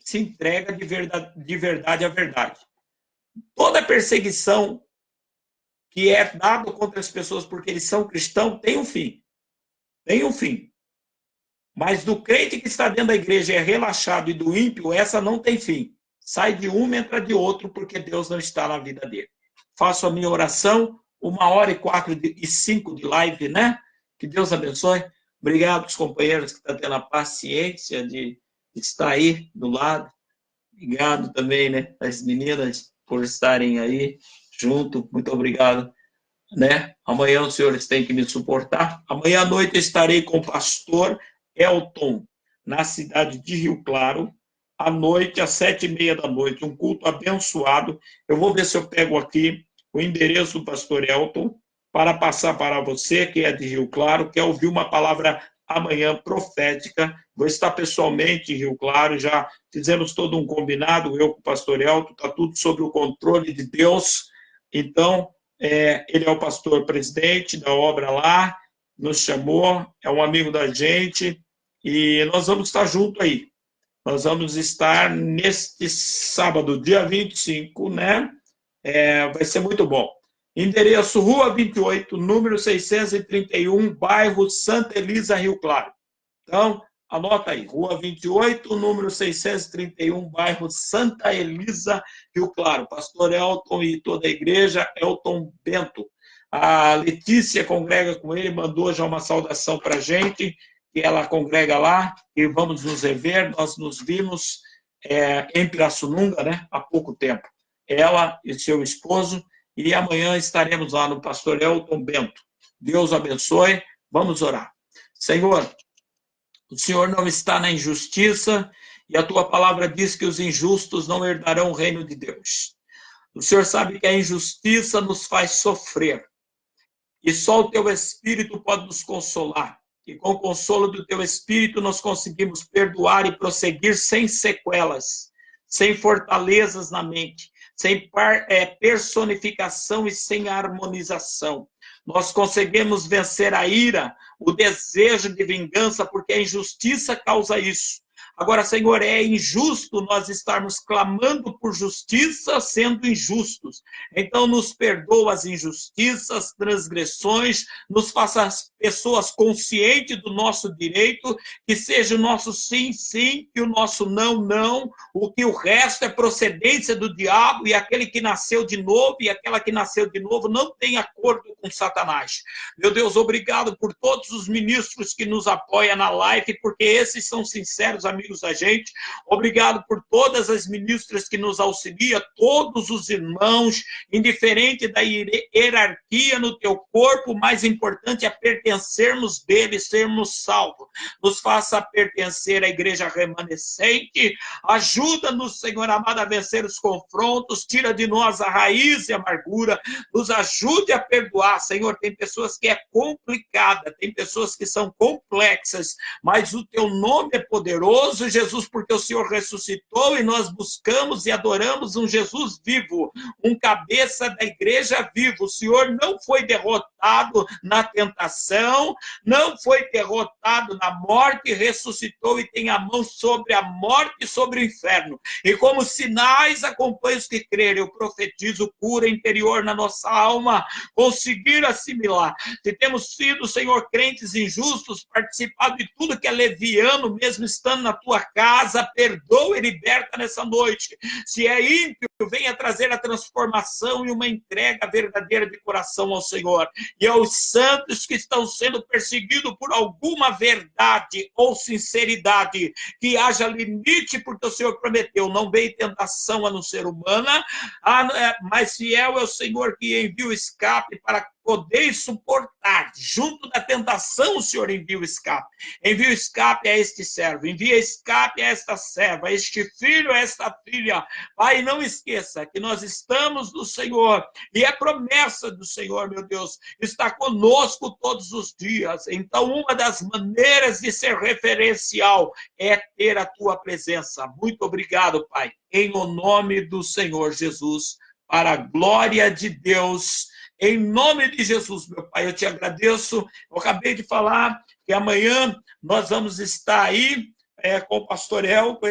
se entrega de verdade à verdade. Toda perseguição que é dada contra as pessoas porque eles são cristãos tem um fim. Tem um fim. Mas do crente que está dentro da igreja é relaxado e do ímpio, essa não tem fim. Sai de um, entra de outro, porque Deus não está na vida dele. Faço a minha oração, 1h04 e 5 de live, né? Que Deus abençoe. Obrigado aos companheiros que estão tendo a paciência de estar aí do lado. Obrigado também, né, às meninas por estarem aí junto. Muito obrigado, né? Amanhã os senhores têm que me suportar. Amanhã à noite eu estarei com o pastor Elton, na cidade de Rio Claro, à noite, às 7h30 da noite, um culto abençoado. Eu vou ver se eu pego aqui o endereço do pastor Elton para passar para você, que é de Rio Claro, quer ouvir uma palavra amanhã profética. Vou estar pessoalmente em Rio Claro, já fizemos todo um combinado, eu com o pastor Elton, está tudo sob o controle de Deus. Então, ele é o pastor presidente da obra lá, nos chamou, é um amigo da gente, e nós vamos estar junto aí. Nós vamos estar neste sábado, dia 25, né? Vai ser muito bom. Endereço Rua 28, número 631, bairro Santa Elisa, Rio Claro. Então, anota aí, Rua 28, número 631, bairro Santa Elisa, Rio Claro. Pastor Elton e toda a igreja, Elton Bento. A Letícia congrega com ele, mandou já uma saudação para a gente, que ela congrega lá, e vamos nos rever. Nós nos vimos em Pirassununga, né, há pouco tempo. Ela e seu esposo, e amanhã estaremos lá no pastor Elton Bento. Deus abençoe, vamos orar. Senhor, o Senhor não está na injustiça, e a tua palavra diz que os injustos não herdarão o reino de Deus. O Senhor sabe que a injustiça nos faz sofrer, e só o teu Espírito pode nos consolar. E com o consolo do teu Espírito nós conseguimos perdoar e prosseguir sem sequelas, sem fortalezas na mente, sem personificação e sem harmonização. Nós conseguimos vencer a ira, o desejo de vingança, porque a injustiça causa isso. Agora, Senhor, é injusto nós estarmos clamando por justiça sendo injustos. Então, nos perdoa as injustiças, transgressões, nos faça pessoas conscientes do nosso direito, que seja o nosso sim, sim, e o nosso não, não, o que o resto é procedência do diabo, e aquele que nasceu de novo e aquela que nasceu de novo não tem acordo com Satanás. Meu Deus, obrigado por todos os ministros que nos apoiam na live, porque esses são sinceros amigos da gente. Obrigado por todas as ministras que nos auxiliam, todos os irmãos, indiferente da hierarquia no teu corpo, o mais importante é pertencermos dele, sermos salvos. Nos faça pertencer à igreja remanescente, ajuda-nos, Senhor amado, a vencer os confrontos, tira de nós a raiz e a amargura, nos ajude a perdoar, Senhor. Tem pessoas que é complicada, tem pessoas que são complexas, mas o teu nome é poderoso, Jesus, porque o Senhor ressuscitou e nós buscamos e adoramos um Jesus vivo, um cabeça da igreja vivo. O Senhor não foi derrotado na tentação, não foi derrotado na morte, ressuscitou e tem a mão sobre a morte e sobre o inferno. E como sinais acompanham os que crerem, eu profetizo cura interior na nossa alma, conseguir assimilar. Se temos sido, Senhor, crentes injustos, participado de tudo que é leviano, mesmo estando na tua casa, perdoa e liberta nessa noite. Se é ímpio, venha trazer a transformação e uma entrega verdadeira de coração ao Senhor. E aos santos que estão sendo perseguidos por alguma verdade ou sinceridade, que haja limite, porque o Senhor prometeu, não veio tentação a não ser humana, mas fiel é o Senhor que envia o escape para poder suportar. Junto da tentação, o Senhor envia o escape. Envia o escape a este servo, envia escape a esta serva, a este filho, a esta filha. Pai, não esqueça que nós estamos no Senhor, e é promessa do Senhor, meu Deus, está conosco todos os dias. Então, uma das maneiras de ser referencial é ter a tua presença. Muito obrigado, Pai, em o nome do Senhor Jesus, para a glória de Deus. Em nome de Jesus, meu Pai, eu te agradeço. Eu acabei de falar que amanhã nós vamos estar aí com o pastor Elton,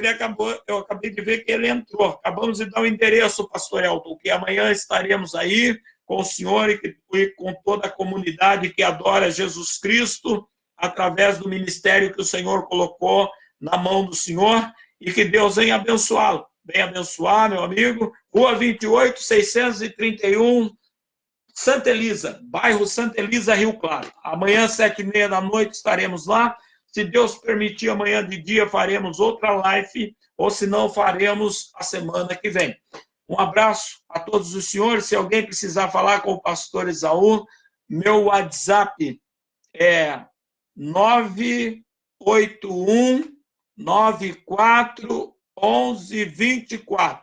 eu acabei de ver que ele entrou. Acabamos de dar o endereço, pastor Elton, que amanhã estaremos aí com o senhor e com toda a comunidade que adora Jesus Cristo, através do ministério que o Senhor colocou na mão do senhor, e que Deus venha abençoá-lo. Venha abençoar, meu amigo. Rua 28, 631, Santa Elisa, bairro Santa Elisa, Rio Claro. Amanhã, 7h30 da noite, estaremos lá. Se Deus permitir, amanhã de dia faremos outra live, ou se não, faremos a semana que vem. Um abraço a todos os senhores. Se alguém precisar falar com o pastor Esaú, meu WhatsApp é 981-94-11-24.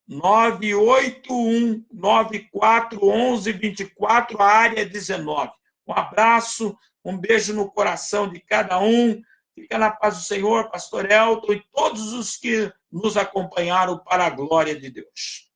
981-94-11-24, a área 19. Um abraço, um beijo no coração de cada um. Fica na paz do Senhor, pastor Elton, e todos os que nos acompanharam para a glória de Deus.